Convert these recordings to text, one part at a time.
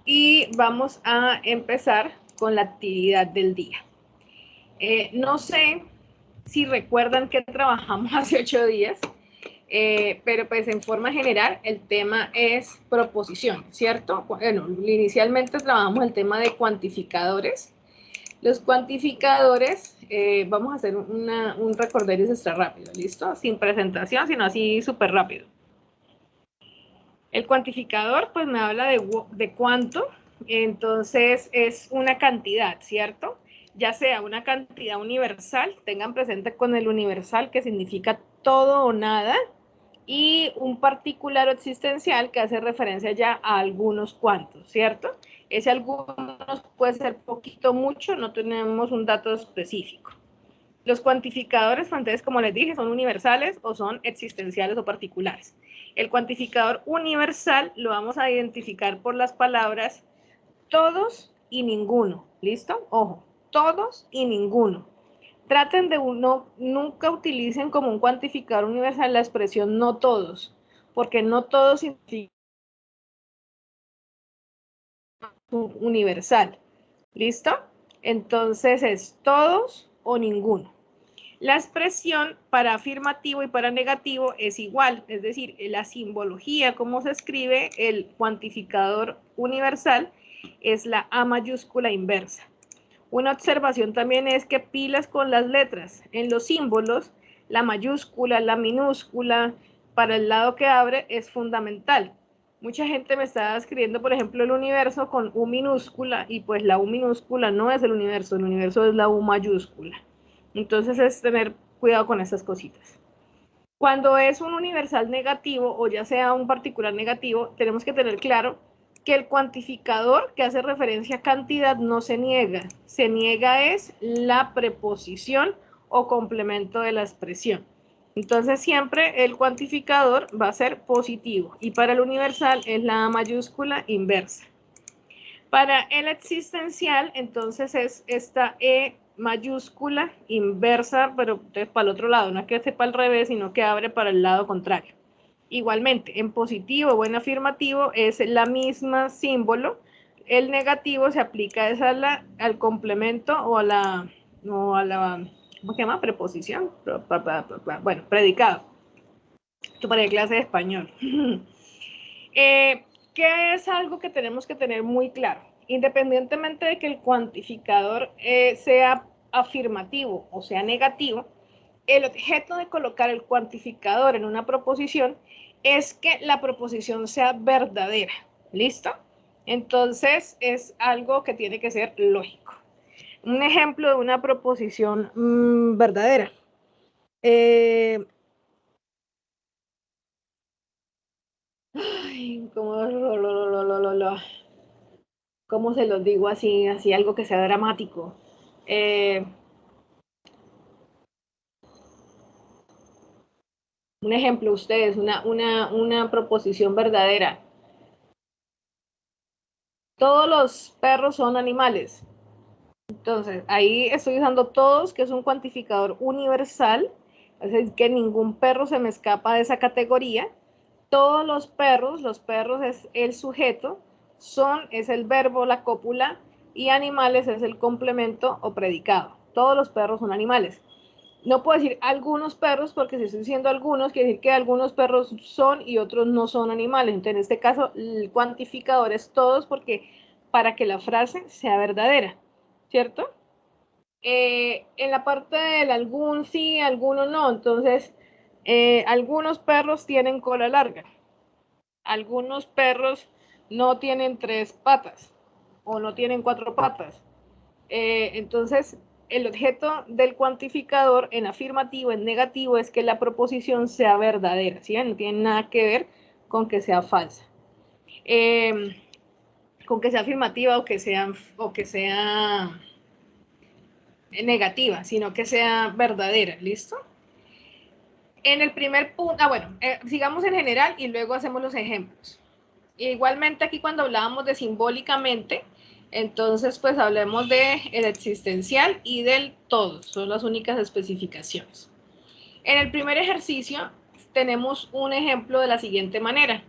Y vamos a empezar con la actividad del día. No sé si recuerdan que trabajamos hace 8 días, pero pues en forma general el tema es proposición, ¿cierto? Bueno, inicialmente trabajamos el tema de cuantificadores. Los cuantificadores, vamos a hacer un recorderis extra rápido, ¿listo? Sin presentación, sino así súper rápido. El cuantificador pues me habla de cuánto, entonces es una cantidad, ¿cierto? Ya sea una cantidad universal, tengan presente con el universal que significa todo o nada, y un particular o existencial que hace referencia ya a algunos cuantos, ¿cierto? Ese algunos puede ser poquito, mucho, no tenemos un dato específico. Los cuantificadores, entonces, como les dije, son universales o son existenciales o particulares. El cuantificador universal lo vamos a identificar por las palabras todos y ninguno. ¿Listo? Ojo, todos y ninguno. Traten de nunca utilicen como un cuantificador universal la expresión no todos, porque no todos significa universal. ¿Listo? Entonces es todos o ninguno. La expresión para afirmativo y para negativo es igual, es decir, la simbología, cómo se escribe el cuantificador universal, es la A mayúscula inversa. Una observación también es que pilas con las letras. En los símbolos, la mayúscula, la minúscula, para el lado que abre es fundamental. Mucha gente me está escribiendo, por ejemplo, el universo con U minúscula y pues la U minúscula no es el universo es la U mayúscula. Entonces es tener cuidado con esas cositas. Cuando es un universal negativo o ya sea un particular negativo, tenemos que tener claro que el cuantificador que hace referencia a cantidad no se niega es la preposición o complemento de la expresión. Entonces siempre el cuantificador va a ser positivo y para el universal es la mayúscula inversa. Para el existencial, entonces es esta E mayúscula inversa, pero para el otro lado, no es que esté para el revés, sino que abre para el lado contrario. Igualmente, en positivo o en afirmativo es la misma símbolo. El negativo se aplica al complemento o a la, ¿cómo se llama? Preposición. Bueno, predicado. Esto para clase de español. ¿Qué es algo que tenemos que tener muy claro? Independientemente de que el cuantificador sea afirmativo o sea negativo, el objeto de colocar el cuantificador en una proposición es que la proposición sea verdadera. ¿Listo? Entonces es algo que tiene que ser lógico. Un ejemplo de una proposición verdadera. Ay, ¿cómo se los digo así, algo que sea dramático? Un ejemplo, ustedes, una proposición verdadera. Todos los perros son animales. Entonces, ahí estoy usando todos, que es un cuantificador universal, es decir, que ningún perro se me escapa de esa categoría. Todos los perros es el sujeto, son es el verbo, la cópula, y animales es el complemento o predicado. Todos los perros son animales. No puedo decir algunos perros, porque si estoy diciendo algunos, quiere decir que algunos perros son y otros no son animales. Entonces, en este caso, el cuantificador es todos, porque para que la frase sea verdadera, ¿cierto? En la parte del algún sí, alguno no. Entonces, algunos perros tienen cola larga. Algunos perros no tienen 3 patas o no tienen 4 patas. Entonces, el objeto del cuantificador en afirmativo, en negativo, es que la proposición sea verdadera, ¿sí? No tiene nada que ver con que sea falsa. Con que sea afirmativa o que sea negativa, sino que sea verdadera, ¿listo? En el primer punto, bueno, sigamos en general y luego hacemos los ejemplos. Igualmente aquí cuando hablábamos de simbólicamente, entonces pues hablemos de el existencial y del todo, son las únicas especificaciones. En el primer ejercicio tenemos un ejemplo de la siguiente manera.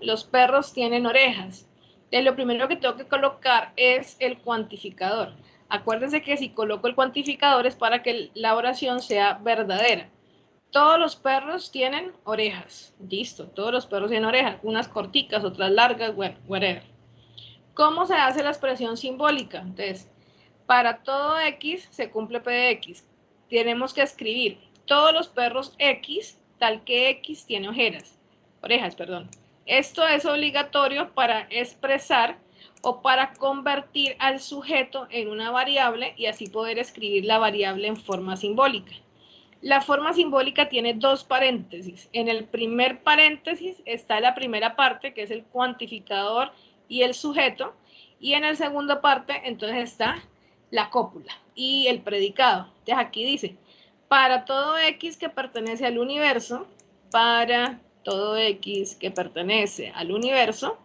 Los perros tienen orejas. Entonces, lo primero que tengo que colocar es el cuantificador. Acuérdense que si coloco el cuantificador es para que la oración sea verdadera. Todos los perros tienen orejas. Listo, todos los perros tienen orejas. Unas corticas, otras largas, bueno, whatever. ¿Cómo se hace la expresión simbólica? Entonces, para todo X se cumple P de X. Tenemos que escribir todos los perros X, tal que X tiene orejas, perdón. Esto es obligatorio para expresar o para convertir al sujeto en una variable y así poder escribir la variable en forma simbólica. La forma simbólica tiene dos paréntesis. En el primer paréntesis está la primera parte, que es el cuantificador y el sujeto, y en el segundo parte, entonces está la cópula y el predicado. Entonces aquí dice, para todo X que pertenece al universo, para todo X que pertenece al universo,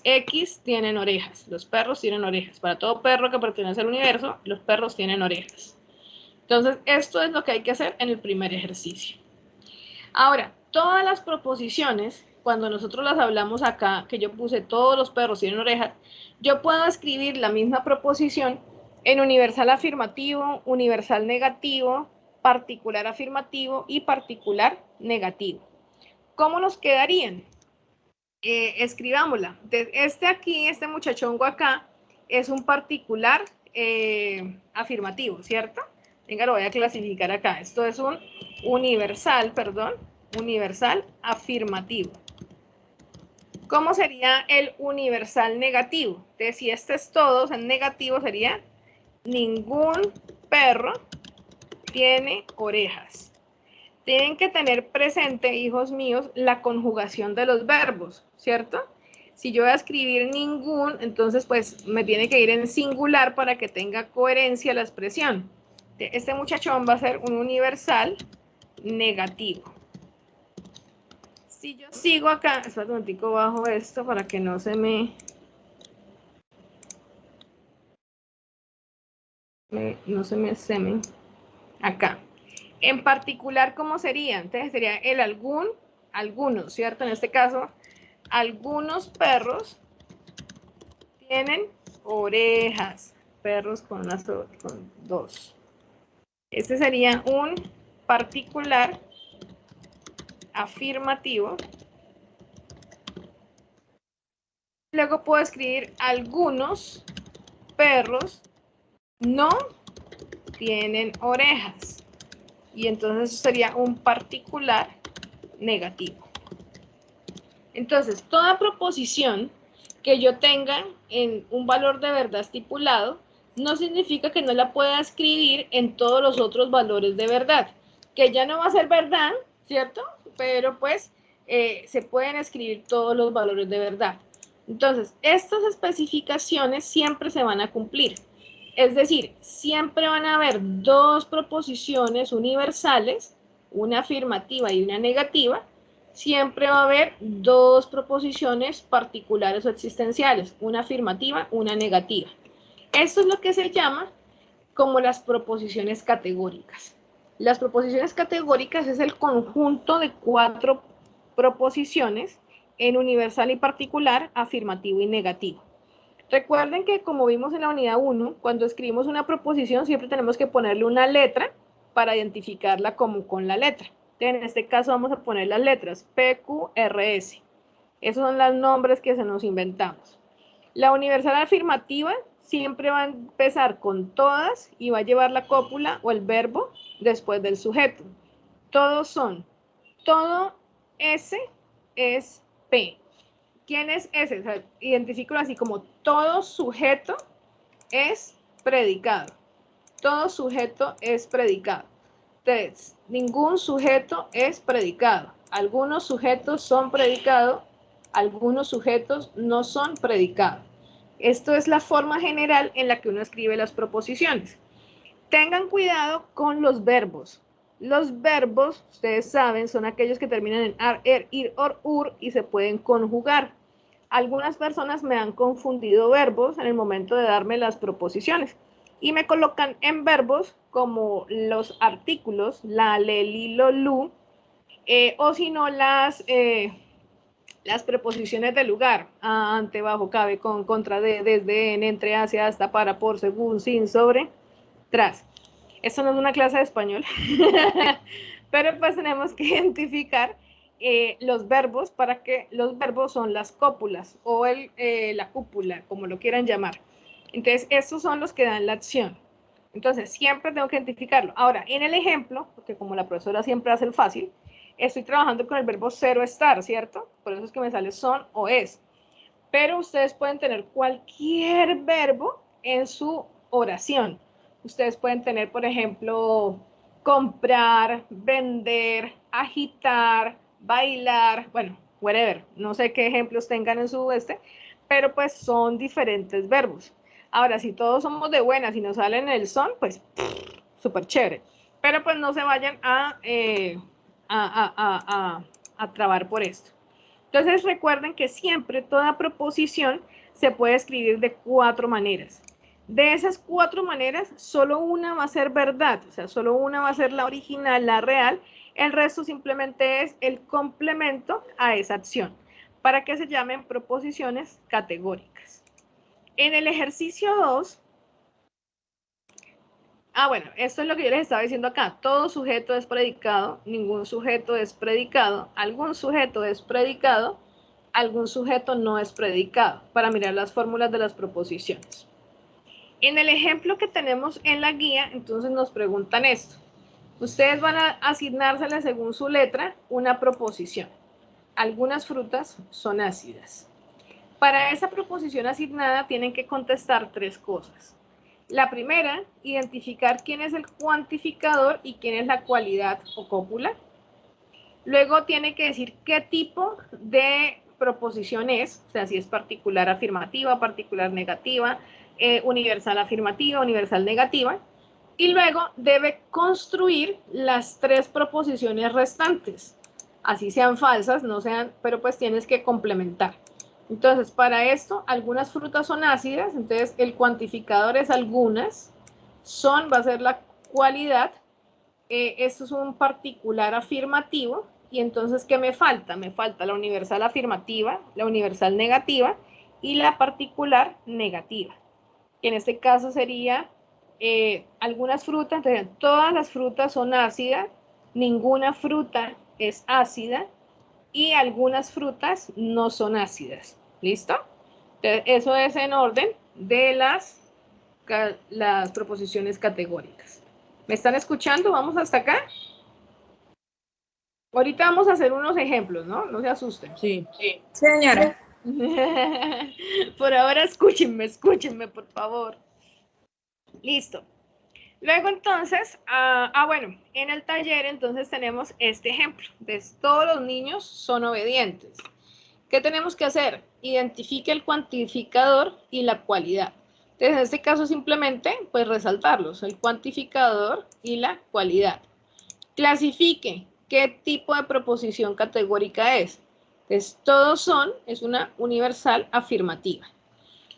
X tienen orejas, los perros tienen orejas. Para todo perro que pertenece al universo, los perros tienen orejas. Entonces, esto es lo que hay que hacer en el primer ejercicio. Ahora, todas las proposiciones, cuando nosotros las hablamos acá, que yo puse todos los perros tienen orejas, yo puedo escribir la misma proposición en universal afirmativo, universal negativo, particular afirmativo y particular negativo. ¿Cómo nos quedarían? Escribámosla. Este aquí, este muchachongo acá, es un particular afirmativo, ¿cierto? Venga, lo voy a clasificar acá. Esto es un universal, perdón, universal afirmativo. ¿Cómo sería el universal negativo? Entonces, si este es todos, en negativo sería ningún perro tiene orejas. Tienen que tener presente, hijos míos, la conjugación de los verbos, ¿cierto? Si yo voy a escribir ningún, entonces pues me tiene que ir en singular para que tenga coherencia la expresión. Este muchachón va a ser un universal negativo. Si yo sigo acá, espera un momentico bajo esto para que no se me... no se me semen. Acá. En particular, ¿cómo sería? Entonces sería el algunos, ¿cierto? En este caso, algunos perros tienen orejas. Perros con dos. Este sería un particular afirmativo. Luego puedo escribir algunos perros no tienen orejas. Y entonces sería un particular negativo. Entonces, toda proposición que yo tenga en un valor de verdad estipulado, no significa que no la pueda escribir en todos los otros valores de verdad, que ya no va a ser verdad, ¿cierto? Pero pues se pueden escribir todos los valores de verdad. Entonces, estas especificaciones siempre se van a cumplir. Es decir, siempre van a haber dos proposiciones universales, una afirmativa y una negativa. Siempre va a haber dos proposiciones particulares o existenciales, una afirmativa, una negativa. Esto es lo que se llama como las proposiciones categóricas. Las proposiciones categóricas es el conjunto de cuatro proposiciones en universal y particular, afirmativo y negativo. Recuerden que como vimos en la unidad 1, cuando escribimos una proposición siempre tenemos que ponerle una letra para identificarla como con la letra. En este caso vamos a poner las letras P, Q, R, S. Esos son los nombres que se nos inventamos. La universal afirmativa siempre va a empezar con todas y va a llevar la cópula o el verbo después del sujeto. Todos son. Todo S es P. ¿Quién es ese? O sea, identifícalo así como todo sujeto es predicado. Todo sujeto es predicado. Entonces, ningún sujeto es predicado. Algunos sujetos son predicados, algunos sujetos no son predicados. Esto es la forma general en la que uno escribe las proposiciones. Tengan cuidado con los verbos. Los verbos, ustedes saben, son aquellos que terminan en ar, er, ir, or, ur y se pueden conjugar. Algunas personas me han confundido verbos en el momento de darme las proposiciones y me colocan en verbos como los artículos, la, le, li, lo, lu, o si no las Las preposiciones de lugar, a, ante, bajo, cabe, con, contra, de, desde, en, entre, hacia, hasta, para, por, según, sin, sobre, tras. Esto no es una clase de español, pero pues tenemos que identificar los verbos, para que los verbos son las cópulas o la cúpula, como lo quieran llamar. Entonces, estos son los que dan la acción. Entonces, siempre tengo que identificarlo. Ahora, en el ejemplo, porque como la profesora siempre hace el fácil, estoy trabajando con el verbo ser o estar, ¿cierto? Por eso es que me sale son o es. Pero ustedes pueden tener cualquier verbo en su oración. Ustedes pueden tener, por ejemplo, comprar, vender, agitar, bailar, bueno, whatever. No sé qué ejemplos tengan en su pero pues son diferentes verbos. Ahora, si todos somos de buenas y nos salen el son, pues súper chévere. Pero pues no se vayan a trabar por esto. Entonces recuerden que siempre toda proposición se puede escribir de 4 maneras. De esas 4 maneras, solo una va a ser verdad, o sea, solo una va a ser la original, la real, el resto simplemente es el complemento a esa acción, para que se llamen proposiciones categóricas. En el ejercicio 2, bueno, esto es lo que yo les estaba diciendo acá, todo sujeto es predicado, ningún sujeto es predicado, algún sujeto es predicado, algún sujeto no es predicado, para mirar las fórmulas de las proposiciones. En el ejemplo que tenemos en la guía, entonces nos preguntan esto. Ustedes van a asignársele según su letra una proposición. Algunas frutas son ácidas. Para esa proposición asignada tienen que contestar 3 cosas. La primera, identificar quién es el cuantificador y quién es la cualidad o cópula. Luego tiene que decir qué tipo de proposición es, o sea, si es particular afirmativa, particular negativa, universal afirmativa, universal negativa. Y luego debe construir las 3 proposiciones restantes. Así sean falsas, no sean, pero pues tienes que complementar. Entonces, para esto, algunas frutas son ácidas, entonces el cuantificador es algunas, son va a ser la cualidad, esto es un particular afirmativo, y entonces, ¿qué me falta? Me falta la universal afirmativa, la universal negativa y la particular negativa. En este caso sería algunas frutas, entonces todas las frutas son ácidas, ninguna fruta es ácida y algunas frutas no son ácidas. ¿Listo? Entonces, eso es en orden de las proposiciones categóricas. ¿Me están escuchando? ¿Vamos hasta acá? Ahorita vamos a hacer unos ejemplos, ¿no? No se asusten. Sí. Señora. Por ahora escúchenme, por favor. Listo. Luego entonces, bueno, en el taller entonces tenemos este ejemplo. Todos los niños son obedientes. ¿Qué tenemos que hacer? Identifique el cuantificador y la cualidad. Entonces, en este caso simplemente, pues resaltarlos, el cuantificador y la cualidad. Clasifique qué tipo de proposición categórica es. Entonces, todos son, es una universal afirmativa.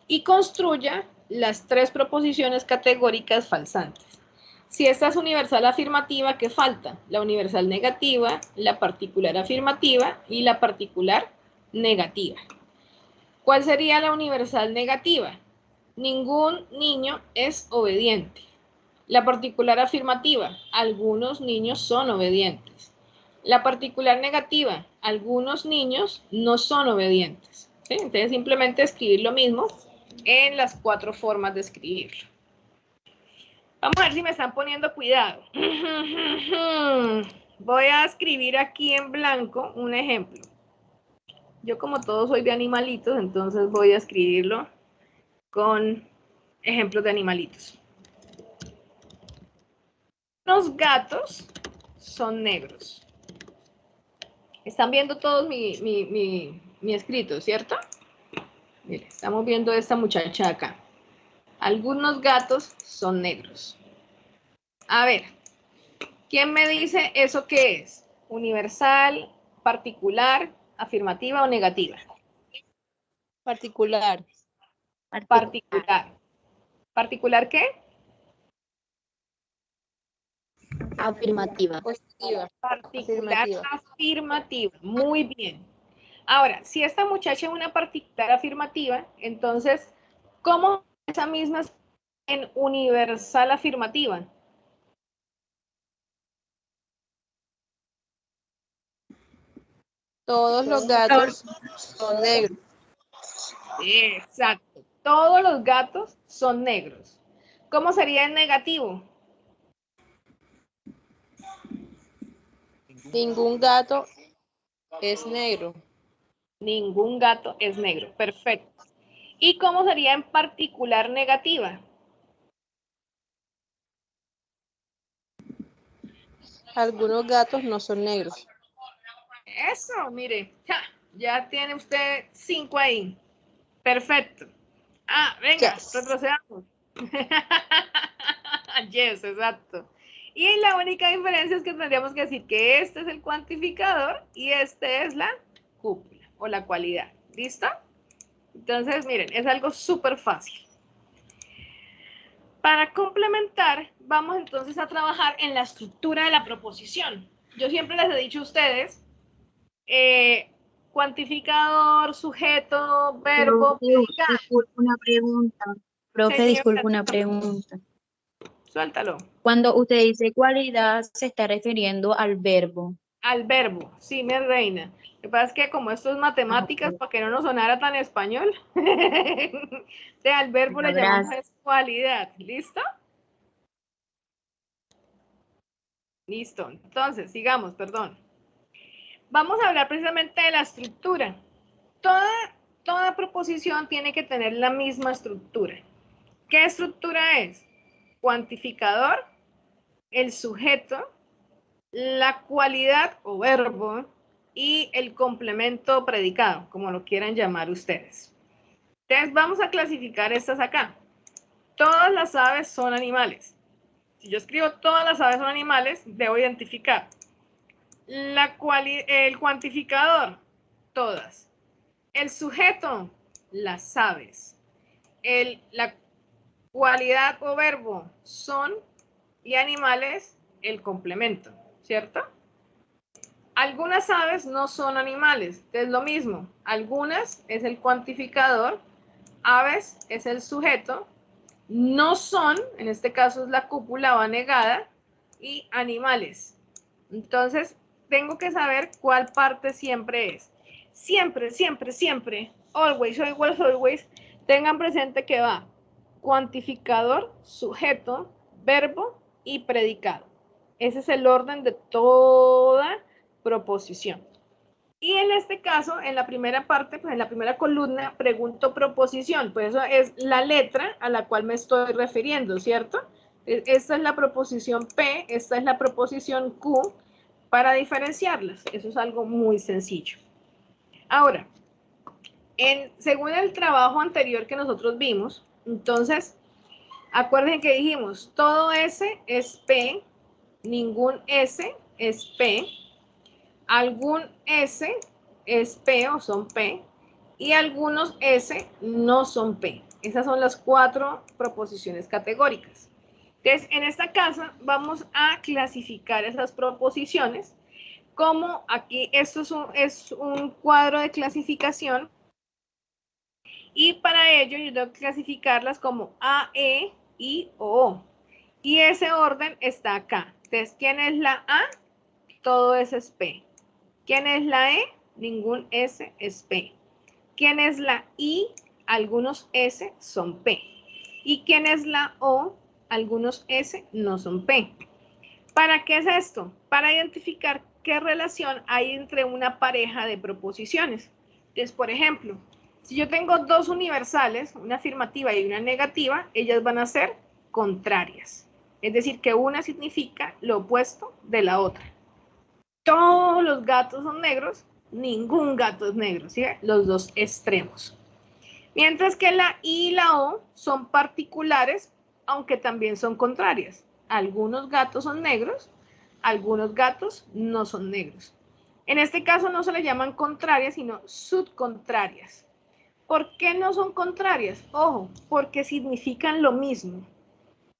Y construya las 3 proposiciones categóricas falsantes. Si esta es universal afirmativa, ¿qué falta? La universal negativa, la particular afirmativa y la particular negativa. ¿Cuál sería la universal negativa? Ningún niño es obediente. La particular afirmativa, algunos niños son obedientes. La particular negativa, algunos niños no son obedientes. ¿Sí? Entonces simplemente escribir lo mismo en las 4 formas de escribirlo. Vamos a ver si me están poniendo cuidado. Voy a escribir aquí en blanco un ejemplo. Yo como todo soy de animalitos, entonces voy a escribirlo con ejemplos de animalitos. Los gatos son negros. Están viendo todos mi escrito, ¿cierto? Miren, estamos viendo a esta muchacha acá. Algunos gatos son negros. A ver, ¿quién me dice eso qué es? ¿Universal, particular, afirmativa o negativa? Particular. Particular. ¿Particular qué? Afirmativa. Positiva. Particular Afirmativa. afirmativa. Muy bien. Ahora, si esta muchacha es una particular afirmativa, entonces, ¿cómo esa misma es en universal afirmativa? Todos los gatos son negros. Exacto. Todos los gatos son negros. ¿Cómo sería en negativo? Ningún gato es negro. Ningún gato es negro. Perfecto. ¿Y cómo sería en particular negativa? Algunos gatos no son negros. Eso, mire. Ja, ya tiene usted 5 ahí. Perfecto. Ah, venga, Yes. retrocedamos. Yes, exacto. Y la única diferencia es que tendríamos que decir que este es el cuantificador y este es la cúpula o la cualidad. ¿Listo? Entonces, miren, es algo súper fácil. Para complementar, vamos entonces a trabajar en la estructura de la proposición. Yo siempre les he dicho a ustedes, cuantificador, sujeto, verbo, Profe, predicado. disculpe una pregunta. Profe, Señor, disculpe una pregunta. suéltalo. Cuando usted dice cualidad, se está refiriendo al verbo. Al verbo, sí, mi reina. Lo que pasa es que como esto es Ah, matemáticas, ok. para que no nos sonara tan español, al verbo le Bueno, llamamos gracias. cualidad. ¿Listo? Listo. Entonces, sigamos, perdón. Vamos a hablar precisamente de la estructura. Toda proposición tiene que tener la misma estructura. ¿Qué estructura es? Cuantificador, el sujeto, la cualidad o verbo y el complemento predicado, como lo quieran llamar ustedes. Entonces vamos a clasificar estas acá. Todas las aves son animales. Si yo escribo todas las aves son animales, debo identificar el cuantificador, todas. El sujeto, las aves. La cualidad o verbo, son, y animales, el complemento, ¿cierto? Algunas aves no son animales, es lo mismo. Algunas es el cuantificador, aves es el sujeto, no son, en este caso es la cúpula o negada, y animales. Entonces, tengo que saber cuál parte siempre es. Siempre, siempre, siempre, always, always, always, tengan presente que va cuantificador, sujeto, verbo y predicado. Ese es el orden de toda proposición. Y en este caso, en la primera parte, pues en la primera columna, pregunto proposición, pues eso es la letra a la cual me estoy refiriendo, ¿cierto? Esta es la proposición P, esta es la proposición Q, para diferenciarlas. Eso es algo muy sencillo. Ahora, según el trabajo anterior que nosotros vimos, entonces, acuérdense que dijimos, todo S es P, ningún S es P, algún S es P o son P y algunos S no son P. Esas son las 4 proposiciones categóricas. Entonces, en esta casa vamos a clasificar esas proposiciones como aquí esto es un cuadro de clasificación y para ello yo tengo que clasificarlas como A, E, I o O. Y ese orden está acá. Entonces, ¿quién es la A? Todo eso es P. ¿Quién es la E? Ningún S es P. ¿Quién es la I? Algunos S son P. ¿Y quién es la O? Algunos S no son P. ¿Para qué es esto? Para identificar qué relación hay entre una pareja de proposiciones. Entonces, por ejemplo, si yo tengo dos universales, una afirmativa y una negativa, ellas van a ser contrarias. Es decir, que una significa lo opuesto de la otra. Todos los gatos son negros, ningún gato es negro, ¿sí? Los dos extremos. Mientras que la I y la O son particulares, aunque también son contrarias. Algunos gatos son negros, algunos gatos no son negros. En este caso no se le llaman contrarias, sino subcontrarias. ¿Por qué no son contrarias? Ojo, porque significan lo mismo.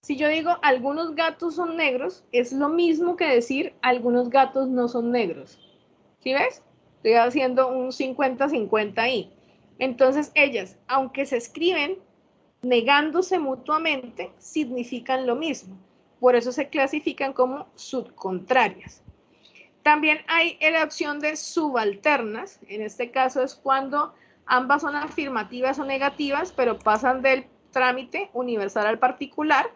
Si yo digo algunos gatos son negros, es lo mismo que decir algunos gatos no son negros. ¿Sí ves? Estoy haciendo un 50-50 ahí. Entonces, ellas, aunque se escriben negándose mutuamente, significan lo mismo. Por eso se clasifican como subcontrarias. También hay la opción de subalternas. En este caso es cuando ambas son afirmativas o negativas, pero pasan del trámite universal al particular.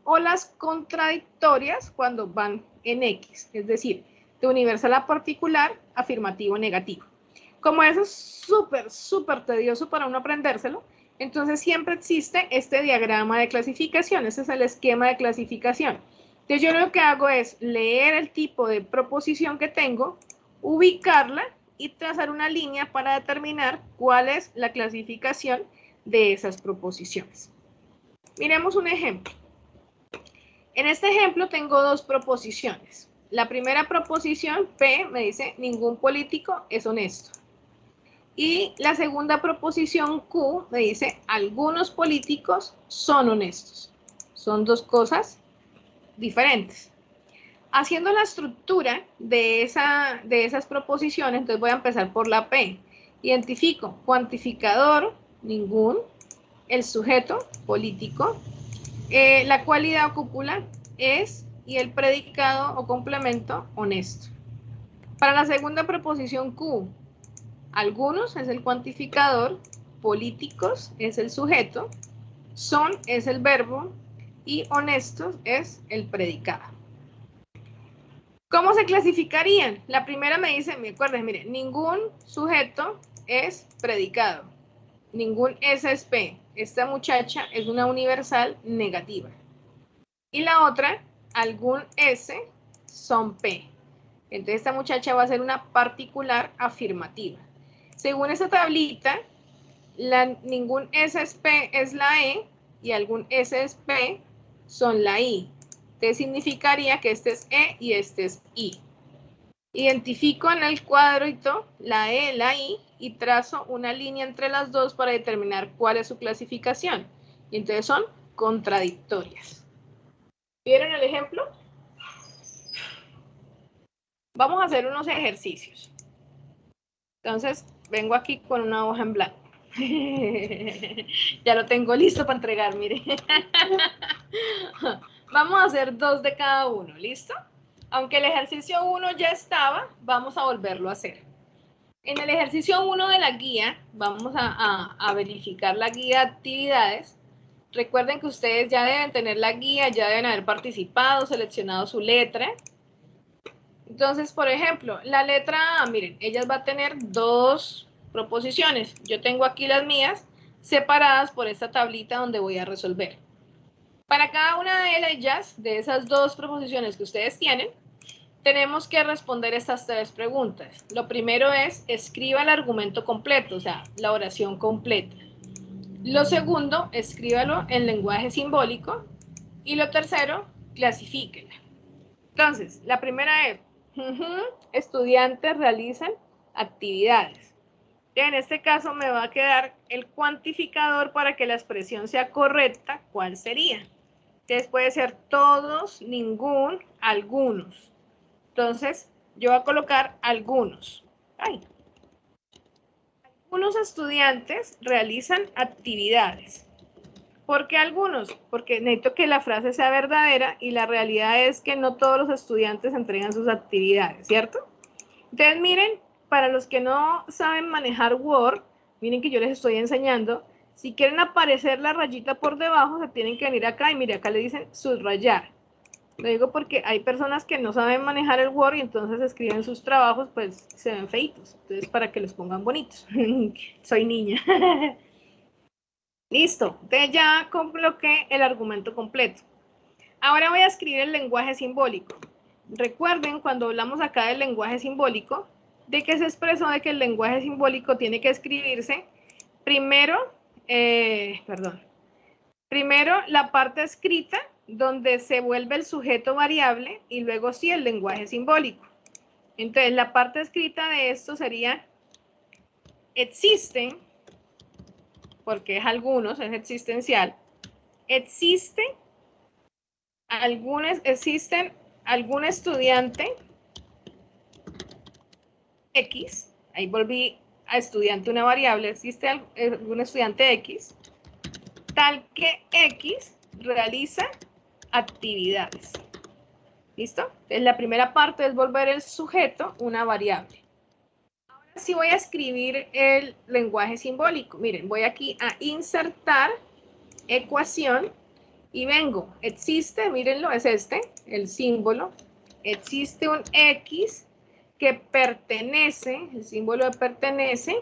O las contradictorias cuando van en X, es decir, de universal a particular, afirmativo o negativo. Como eso es súper tedioso para uno aprendérselo, entonces siempre existe este diagrama de clasificación. Ese es el esquema de clasificación. Entonces yo lo que hago es leer el tipo de proposición que tengo, ubicarla y trazar una línea para determinar cuál es la clasificación de esas proposiciones. Miremos un ejemplo. En este ejemplo tengo dos proposiciones. La primera proposición, P, me dice ningún político es honesto. Y la segunda proposición, Q, me dice algunos políticos son honestos. Son dos cosas diferentes. Haciendo la estructura de esas proposiciones, entonces voy a empezar por la P. Identifico cuantificador, ningún, el sujeto, político, la cualidad o cúpula es y el predicado o complemento honesto. Para la segunda proposición Q, algunos es el cuantificador, políticos es el sujeto, son es el verbo y honestos es el predicado. ¿Cómo se clasificarían? La primera me dice, me acuerdas, mire, ningún sujeto es predicado, ningún S es P. Esta muchacha es una universal negativa. Y la otra, algún S son P. Entonces esta muchacha va a ser una particular afirmativa. Según esa tablita, ningún S es P es la E y algún S es P son la I. Entonces significaría que este es E y este es I. Identifico en el cuadrito la E, la I y trazo una línea entre las dos para determinar cuál es su clasificación. Y entonces son contradictorias. ¿Vieron el ejemplo? Vamos a hacer unos ejercicios. Entonces, vengo aquí con una hoja en blanco. Ya lo tengo listo para entregar, mire. Vamos a hacer 2 de cada uno, ¿listo? Aunque el ejercicio 1 ya estaba, vamos a volverlo a hacer. En el ejercicio 1 de la guía, vamos a verificar la guía de actividades. Recuerden que ustedes ya deben tener la guía, ya deben haber participado, seleccionado su letra. Entonces, por ejemplo, la letra A, miren, ella va a tener 2 proposiciones. Yo tengo aquí las mías separadas por esta tablita donde voy a resolver. Para cada una de ellas, de esas 2 proposiciones que ustedes tienen, tenemos que responder estas 3 preguntas. Lo primero es, escriba el argumento completo, o sea, la oración completa. Lo segundo, escríbalo en lenguaje simbólico. Y lo tercero, clasifíquela. Entonces, la primera es, estudiantes realizan actividades. En este caso me va a quedar el cuantificador para que la expresión sea correcta. ¿Cuál sería? Entonces puede ser todos, ningún, algunos. Entonces, yo voy a colocar algunos. Algunos estudiantes realizan actividades. ¿Por qué algunos? Porque necesito que la frase sea verdadera y la realidad es que no todos los estudiantes entregan sus actividades, ¿cierto? Entonces, miren, para los que no saben manejar Word, miren que yo les estoy enseñando. Si quieren aparecer la rayita por debajo, se tienen que venir acá y mire, acá le dicen subrayar. Lo digo porque hay personas que no saben manejar el Word y entonces escriben sus trabajos, pues se ven feitos. Entonces, para que los pongan bonitos. Soy niña. Listo, entonces ya coloqué el argumento completo. Ahora voy a escribir el lenguaje simbólico. Recuerden cuando hablamos acá del lenguaje simbólico, de que se expresó de que el lenguaje simbólico tiene que escribirse primero, primero la parte escrita donde se vuelve el sujeto variable y luego sí el lenguaje simbólico. Entonces la parte escrita de esto sería existen, porque es algunos, es existencial, existen algún estudiante X ahí volví a estudiante una variable, existe algún estudiante X, tal que X realiza actividades. ¿Listo? Entonces, la primera parte es volver el sujeto una variable. Ahora sí voy a escribir el lenguaje simbólico. Miren, voy aquí a insertar ecuación y vengo. Existe, mírenlo, es este, el símbolo. Existe un X que pertenece, el símbolo de pertenece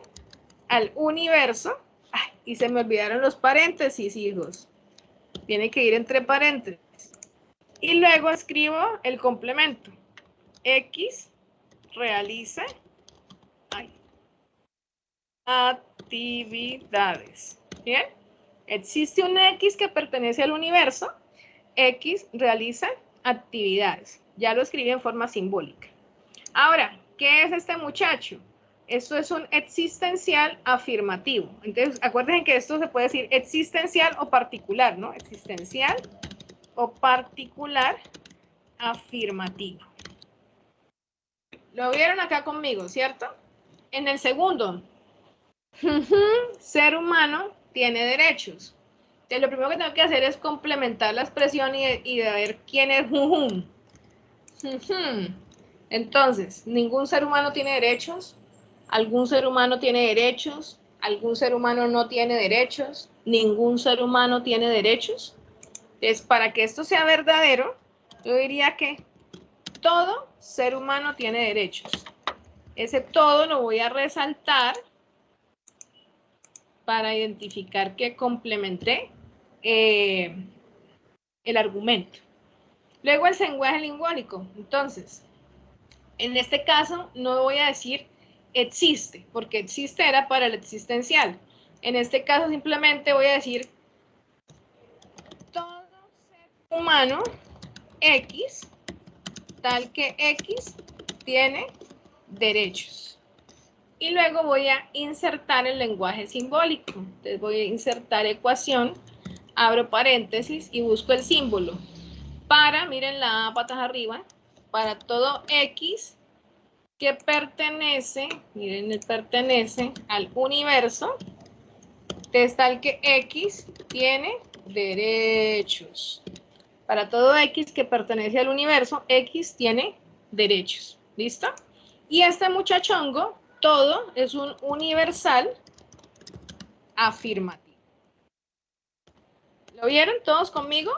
al universo. Ay, y se me olvidaron los paréntesis, hijos. Tiene que ir entre paréntesis. Y luego escribo el complemento. X realiza actividades. ¿Bien? Existe un X que pertenece al universo. X realiza actividades. Ya lo escribí en forma simbólica. Ahora, ¿qué es este muchacho? Esto es un existencial afirmativo. Entonces, acuérdense que esto se puede decir existencial o particular, ¿no? Existencial o particular afirmativo. Lo vieron acá conmigo, ¿cierto? En el segundo, ser humano tiene derechos. Entonces, lo primero que tengo que hacer es complementar la expresión y de ver quién es Entonces, ningún ser humano tiene derechos. ¿Algún ser humano tiene derechos? ¿Algún ser humano no tiene derechos? ¿Ningún ser humano tiene derechos? Entonces, para que esto sea verdadero, yo diría que todo ser humano tiene derechos. Ese todo lo voy a resaltar para identificar que complementé el argumento. Luego el lenguaje simbólico. Entonces, en este caso no voy a decir existe, porque existe era para el existencial. En este caso simplemente voy a decir todo ser humano X, tal que X tiene derechos. Y luego voy a insertar el lenguaje simbólico. Entonces voy a insertar ecuación, abro paréntesis y busco el símbolo. Para, miren la patas arriba, para todo X que pertenece, miren, pertenece al universo, es tal que X tiene derechos. Para todo X que pertenece al universo, X tiene derechos. ¿Listo? Y este muchachongo, todo es un universal afirmativo. ¿Lo vieron todos conmigo?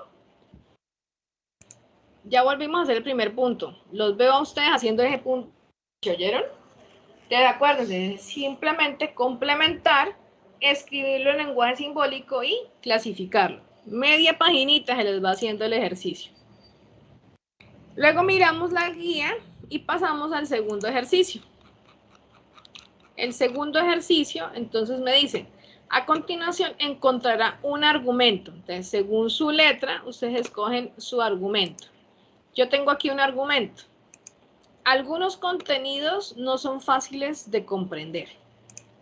Ya volvimos a hacer el primer punto. Los veo a ustedes haciendo ese punto. ¿Oyeron? De acuerdo, es simplemente complementar, escribirlo en lenguaje simbólico y clasificarlo. Media paginita se les va haciendo el ejercicio. Luego miramos la guía y pasamos al segundo ejercicio. El segundo ejercicio, entonces me dice, a continuación encontrará un argumento. Entonces, según su letra, ustedes escogen su argumento. Yo tengo aquí un argumento. Algunos contenidos no son fáciles de comprender.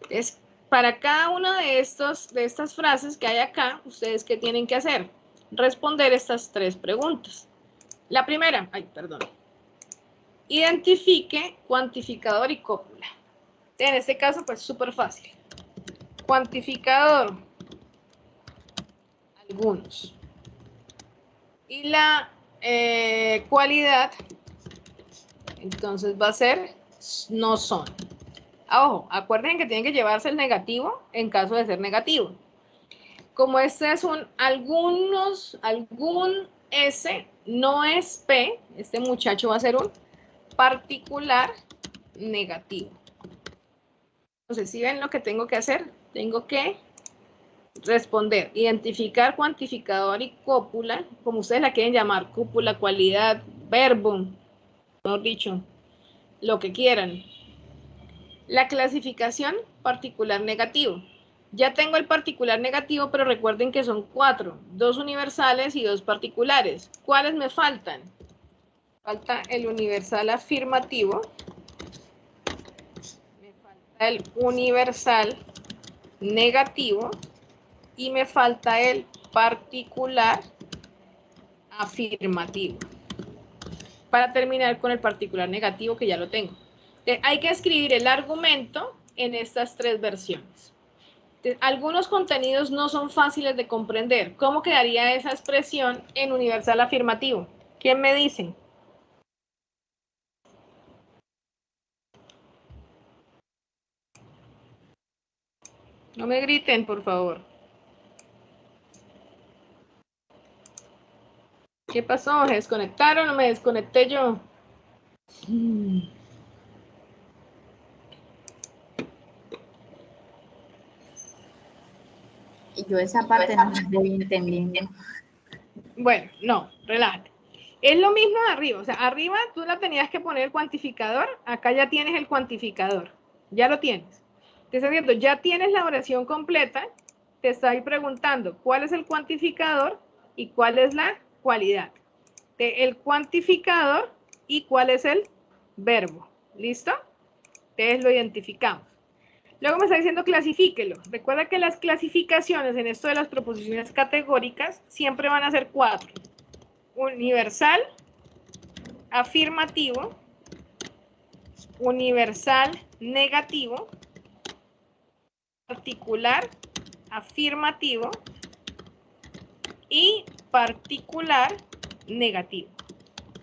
Entonces, para cada una de estas frases que hay acá, ¿ustedes qué tienen que hacer? Responder estas tres preguntas. La primera, identifique cuantificador y cópula. En este caso, pues súper fácil. Cuantificador, algunos. Y la cualidad, entonces va a ser no son. Ojo, acuerden que tienen que llevarse el negativo en caso de ser negativo. Como este es un algún S no es P, este muchacho va a ser un particular negativo. Entonces, ¿sí ven lo que tengo que hacer? Tengo que responder, identificar cuantificador y cópula, como ustedes la quieren llamar, cúpula, cualidad, verbo, mejor dicho, lo que quieran. La clasificación particular negativo. Ya tengo el particular negativo, pero recuerden que son 4, 2 universales y 2 particulares. ¿Cuáles me faltan? Falta el universal afirmativo, me falta el universal negativo y me falta el particular afirmativo. Para terminar con el particular negativo, que ya lo tengo. Hay que escribir el argumento en estas tres versiones. Algunos contenidos no son fáciles de comprender. ¿Cómo quedaría esa expresión en universal afirmativo? ¿Quién me dice? No me griten, por favor. ¿Qué pasó? ¿Se desconectaron o me desconecté yo? Yo esa parte no la voy entendiendo. Bueno, no, relájate. Es lo mismo de arriba, o sea, arriba tú la tenías que poner el cuantificador, acá ya tienes el cuantificador, ya lo tienes. Te está diciendo, ya tienes la oración completa, te estoy preguntando cuál es el cuantificador y cuál es la cualidad. El cuantificador y cuál es el verbo. ¿Listo? Entonces lo identificamos. Luego me está diciendo clasifíquelo. Recuerda que las clasificaciones en esto de las proposiciones categóricas siempre van a ser 4. Universal, afirmativo, universal, negativo, particular, afirmativo y particular, negativo.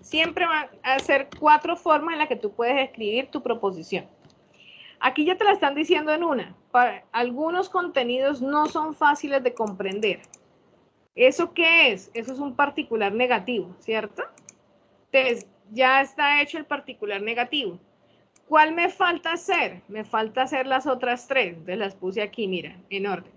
Siempre van a ser 4 formas en las que tú puedes escribir tu proposición. Aquí ya te la están diciendo en una. Algunos contenidos no son fáciles de comprender. ¿Eso qué es? Eso es un particular negativo, ¿cierto? Entonces, ya está hecho el particular negativo. ¿Cuál me falta hacer? Me falta hacer las otras 3. Entonces las puse aquí, mira, en orden.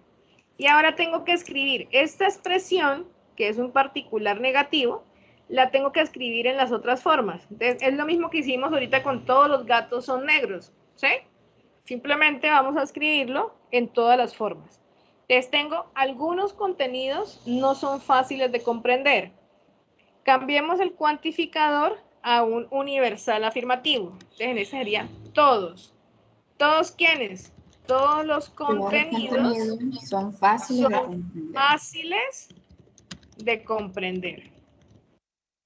Y ahora tengo que escribir esta expresión, que es un particular negativo, la tengo que escribir en las otras formas. Entonces, es lo mismo que hicimos ahorita con todos los gatos son negros, ¿sí? Simplemente vamos a escribirlo en todas las formas. Entonces tengo algunos contenidos no son fáciles de comprender. Cambiemos el cuantificador a un universal afirmativo. Entonces ese sería todos. ¿Todos quiénes? Todos los contenidos son fáciles de comprender. Fáciles de comprender.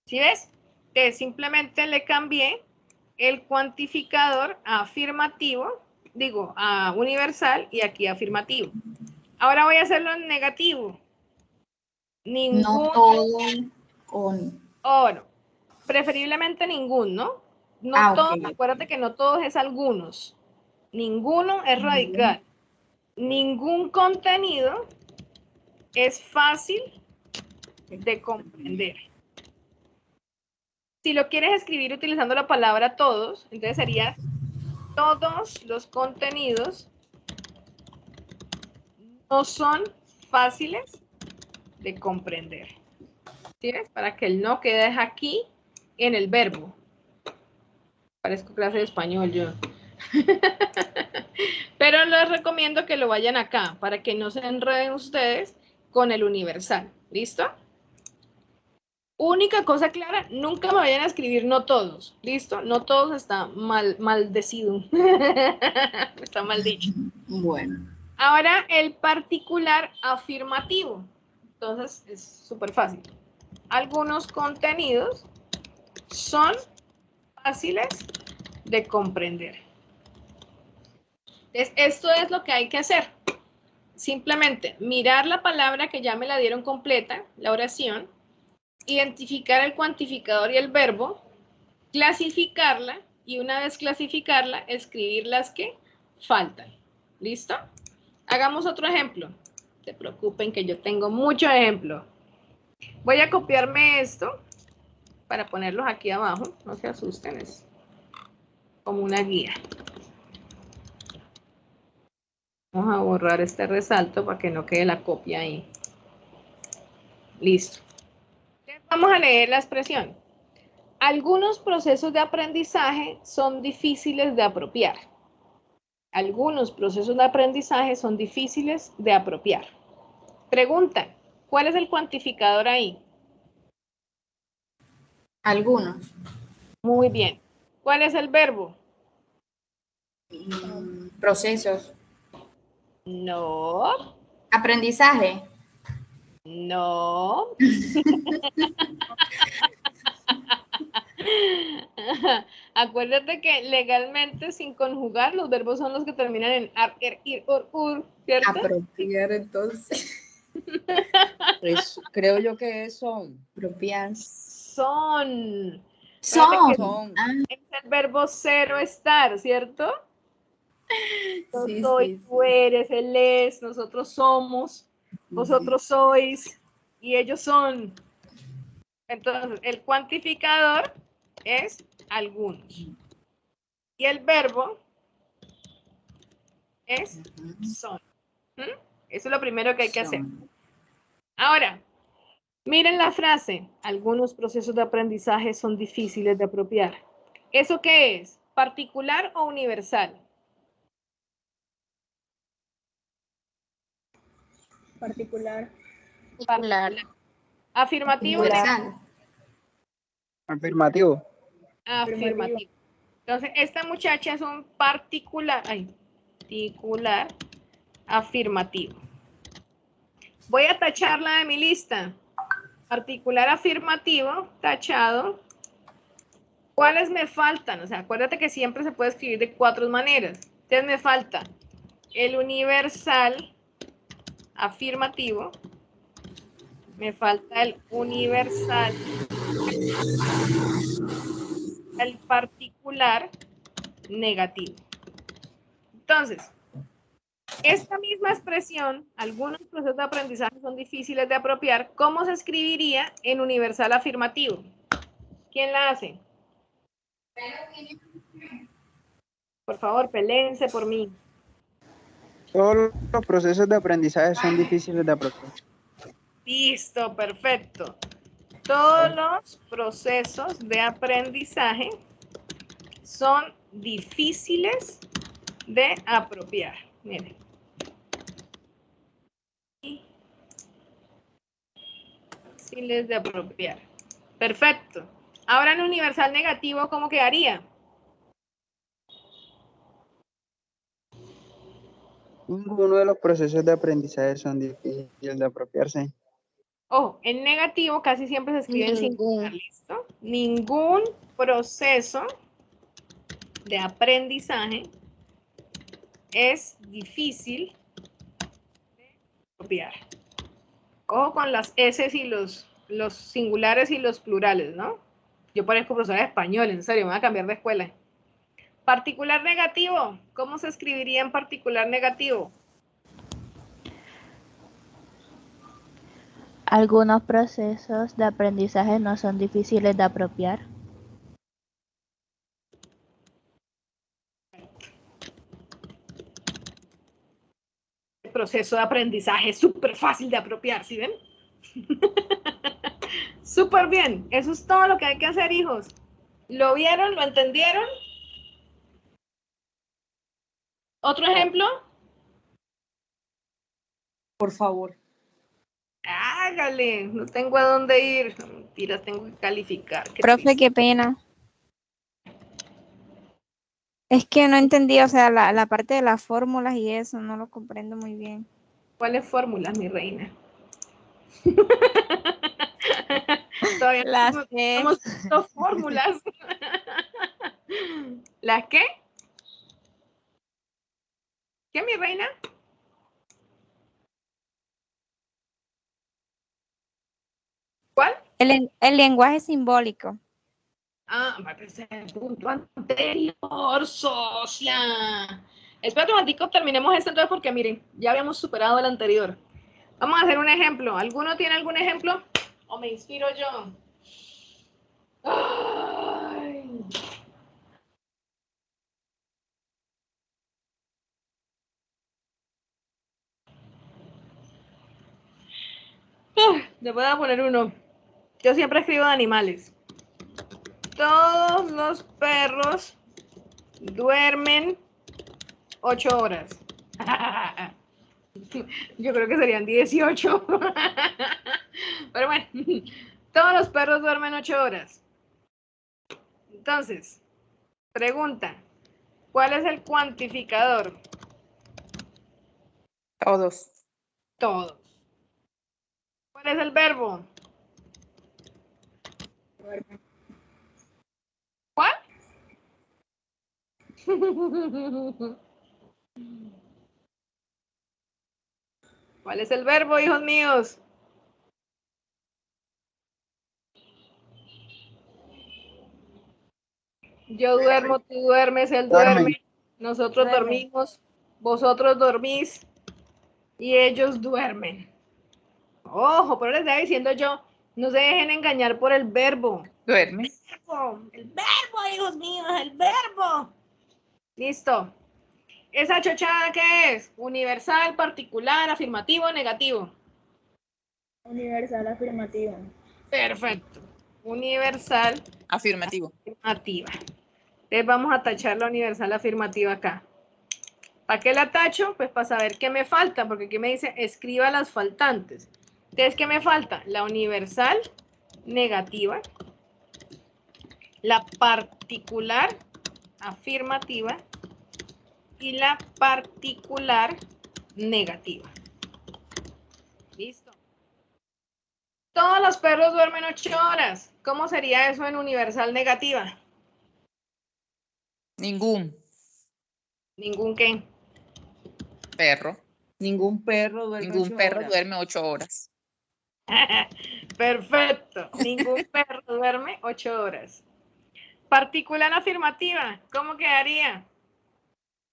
¿Sí ves? Entonces simplemente le cambié el cuantificador a afirmativo, digo, a universal y aquí afirmativo. Ahora voy a hacerlo en negativo. No todo o no, preferiblemente ninguno, ¿no? No todos, ok. acuérdate que no todos es algunos. Ninguno es radical. Ningún contenido es fácil de comprender. Si lo quieres escribir utilizando la palabra todos, entonces sería todos los contenidos no son fáciles de comprender. ¿Tienes? Para que el no quede aquí en el verbo. Parezco clase de español yo. Pero les recomiendo que lo vayan acá para que no se enreden ustedes con el universal. ¿Listo? Única cosa clara, nunca me vayan a escribir no todos. ¿Listo? No todos está maldecido. Está mal dicho. Bueno. Ahora el particular afirmativo. Entonces es súper fácil. Algunos contenidos son fáciles de comprender. Entonces, esto es lo que hay que hacer. Simplemente mirar la palabra que ya me la dieron completa, la oración, identificar el cuantificador y el verbo, clasificarla y una vez clasificarla, escribir las que faltan. ¿Listo? Hagamos otro ejemplo. No se preocupen que yo tengo muchos ejemplos. Voy a copiarme esto para ponerlos aquí abajo. No se asusten, es como una guía. Vamos a borrar este resalto para que no quede la copia ahí. Listo. Vamos a leer la expresión. Algunos procesos de aprendizaje son difíciles de apropiar. Algunos procesos de aprendizaje son difíciles de apropiar. Pregunta, ¿cuál es el cuantificador ahí? Algunos. Muy bien. ¿Cuál es el verbo? Procesos. No. Aprendizaje. No. Acuérdate que legalmente, sin conjugar, los verbos son los que terminan en ar, er, ir, or, ur, ¿cierto? Apropiar, entonces. Creo yo que son. Apropiar. Son. Son. Son. Ah, Es el verbo ser o estar, ¿cierto? Yo sí, soy, sí, tú sí. eres, él es, nosotros somos, vosotros sois y ellos son. Entonces, el cuantificador es algunos. Y el verbo es son. ¿Mm? Eso es lo primero que hay que hacer. Son. Ahora, miren la frase. Algunos procesos de aprendizaje son difíciles de apropiar. ¿Eso qué es? ¿Particular o universal? Particular. Afirmativo o negativo. Universal. Afirmativo. Afirmativo. Entonces, esta muchacha es un particular afirmativo. Voy a tacharla de mi lista. Particular afirmativo, tachado. ¿Cuáles me faltan? O sea, acuérdate que siempre se puede escribir de 4 maneras. Entonces me falta el universal afirmativo. Me falta el universal. El particular negativo. Entonces, esta misma expresión, algunos procesos de aprendizaje son difíciles de apropiar. ¿Cómo se escribiría en universal afirmativo? ¿Quién la hace? Por favor, peléense por mí. Todos los procesos de aprendizaje son difíciles de apropiar. Listo, perfecto. Todos los procesos de aprendizaje son difíciles de apropiar. Miren. Difíciles de apropiar. Perfecto. Ahora en universal negativo, ¿cómo quedaría? Ninguno de los procesos de aprendizaje son difíciles de apropiarse. Ojo, en negativo casi siempre se escribe en singular, ¿listo? Ningún proceso de aprendizaje es difícil de apropiar. Ojo con las S y los singulares y los plurales, ¿no? Yo parezco profesora de español, en serio, me voy a cambiar de escuela. Particular negativo, ¿cómo se escribiría en particular negativo? Algunos procesos de aprendizaje no son difíciles de apropiar. El proceso de aprendizaje es súper fácil de apropiar, ¿sí ven? Súper bien, eso es todo lo que hay que hacer, hijos. ¿Lo vieron? ¿Lo entendieron? ¿Otro ejemplo? Por favor. Hágale, no tengo a dónde ir. No, mentiras, tengo que calificar. Profe, triste. qué pena. Es que no entendí, o sea, la parte de las fórmulas y eso, no lo comprendo muy bien. ¿Cuáles fórmulas, mi reina? Todavía Las no sé. estamos viendo fórmulas. ¿Las qué? ¿Qué, mi reina? ¿Cuál? El lenguaje simbólico. Ah, va a ser el punto anterior, socia. Espera un momentico, terminemos esto entonces porque miren, ya habíamos superado el anterior. Vamos a hacer un ejemplo. ¿Alguno tiene algún ejemplo? ¿O me inspiro yo? Ay. Le voy a poner uno. Yo siempre escribo de animales. Todos los perros duermen 8 horas. Yo creo que serían 18. Pero bueno, todos los perros duermen 8 horas. Entonces, pregunta, ¿cuál es el cuantificador? Todos. Todos. ¿Cuál es el verbo? ¿Cuál? ¿Cuál es el verbo, hijos míos? Yo duermo, tú duermes, él duerme, nosotros dormimos, vosotros dormís y ellos duermen. Ojo, pero les estaba diciendo yo, no se dejen engañar por el verbo. Duerme. El verbo, hijos míos, el verbo. Listo. ¿Esa chochada qué es? Universal, particular, afirmativo, negativo. Universal afirmativo. Perfecto. Universal Afirmativo. afirmativa. Entonces vamos a tachar la universal afirmativa acá. ¿Para qué la tacho? Pues para saber qué me falta, porque aquí me dice escriba las faltantes. Entonces, ¿qué me falta? La universal negativa, la particular afirmativa y la particular negativa. Listo. Todos los perros duermen 8 horas. ¿Cómo sería eso en universal negativa? Ningún ¿Ningún qué? perro. Ningún perro duerme Ningún 8 perro horas. duerme 8 horas. Perfecto. Ningún perro duerme 8 horas. Particular afirmativa. ¿Cómo quedaría?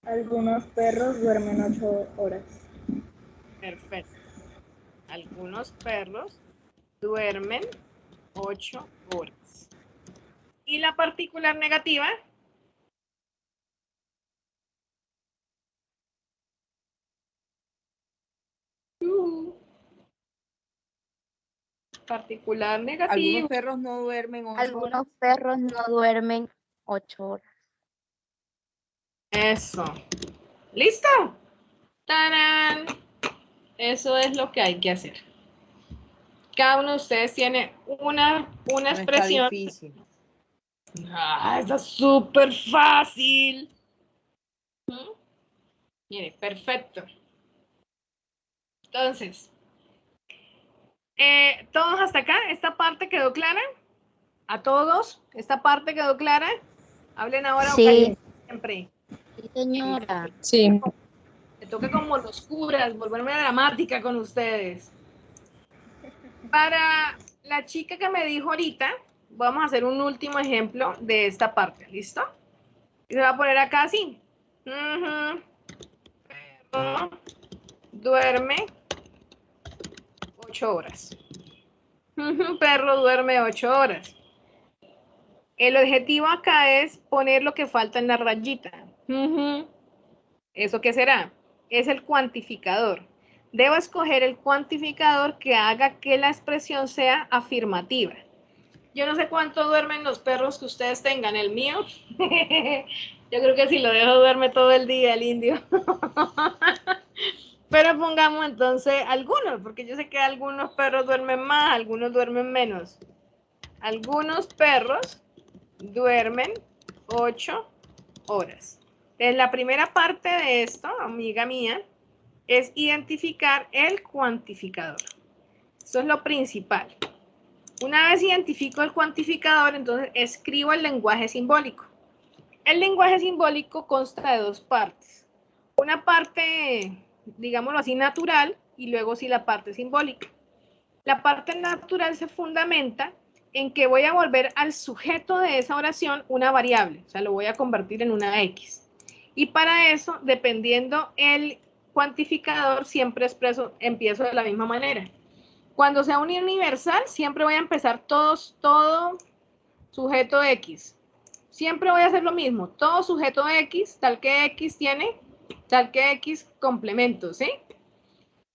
Algunos perros duermen 8 horas. Perfecto. Algunos perros duermen 8 horas. ¿Y la particular negativa? Particular negativa. Algunos perros no duermen 8 horas. Algunos perros no duermen 8 horas. Eso. ¿Listo? ¡Tarán! Eso es lo que hay que hacer. Cada uno de ustedes tiene una No está expresión. difícil. Ah, está súper fácil. Mire, perfecto. Entonces, todos hasta acá, ¿esta parte quedó clara? ¿A todos? ¿Esta parte quedó clara? Hablen ahora Sí. o callen siempre. Sí, señora. Sí. Me toca como los curas, volverme dramática con ustedes. Para la chica que me dijo ahorita, vamos a hacer un último ejemplo de esta parte, ¿listo? Y se va a poner acá así. Perro duerme 8 horas. Perro duerme 8 horas. El objetivo acá es poner lo que falta en la rayita. ¿Eso qué será? Es el cuantificador. Debo escoger el cuantificador que haga que la expresión sea afirmativa. Yo no sé cuánto duermen los perros que ustedes tengan. El mío, yo creo que si lo dejo duerme todo el día el indio. Pero pongamos entonces algunos, porque yo sé que algunos perros duermen más, algunos duermen menos. Algunos perros duermen 8 horas. Entonces, la primera parte de esto, amiga mía, es identificar el cuantificador. Eso es lo principal. Una vez identifico el cuantificador, entonces escribo el lenguaje simbólico. El lenguaje simbólico consta de 2 partes. Una parte, digámoslo así, natural, y luego sí la parte simbólica. La parte natural se fundamenta en que voy a volver al sujeto de esa oración una variable, o sea, lo voy a convertir en una X. Y para eso, dependiendo el cuantificador, siempre empiezo de la misma manera. Cuando sea un universal, siempre voy a empezar todo sujeto X. Siempre voy a hacer lo mismo, todo sujeto X, tal que X tiene, tal que X complemento, ¿sí?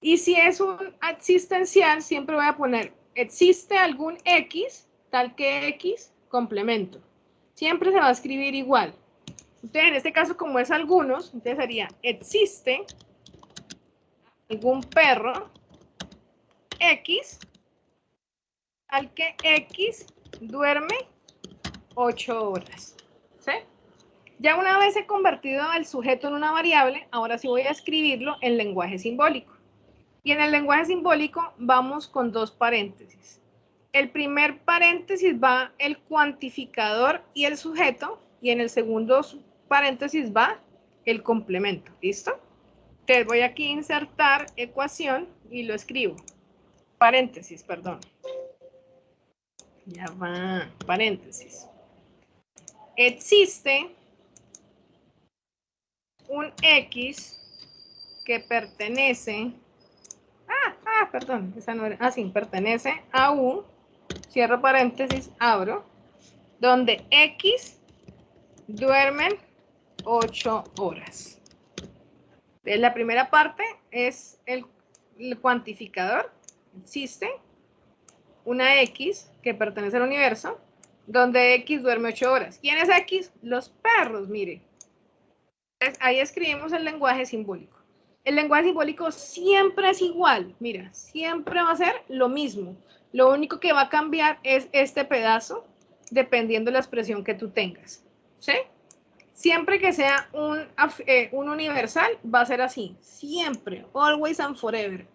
Y si es un existencial, siempre voy a poner, existe algún X, tal que X complemento. Siempre se va a escribir igual. Entonces, en este caso, como es algunos, entonces sería, existe algún perro X, al que X duerme 8 horas. ¿Sí? Ya una vez he convertido el sujeto en una variable, ahora sí voy a escribirlo en lenguaje simbólico. Y en el lenguaje simbólico vamos con 2 paréntesis. El primer paréntesis va el cuantificador y el sujeto, y en el segundo paréntesis va el complemento, ¿listo? Entonces voy aquí a insertar ecuación y lo escribo. Paréntesis, perdón. Ya va, paréntesis. Existe un X que pertenece, perdón, esa no era, sí, pertenece a U, cierro paréntesis, abro, donde X duermen 8 horas. Entonces, la primera parte es el cuantificador. Existe una X que pertenece al universo, donde X duerme 8 horas. ¿Quién es X? Los perros, mire. Entonces, ahí escribimos el lenguaje simbólico. El lenguaje simbólico siempre es igual, mira, siempre va a ser lo mismo. Lo único que va a cambiar es este pedazo, dependiendo de la expresión que tú tengas, ¿sí? Siempre que sea un universal, va a ser así, siempre, always and forever.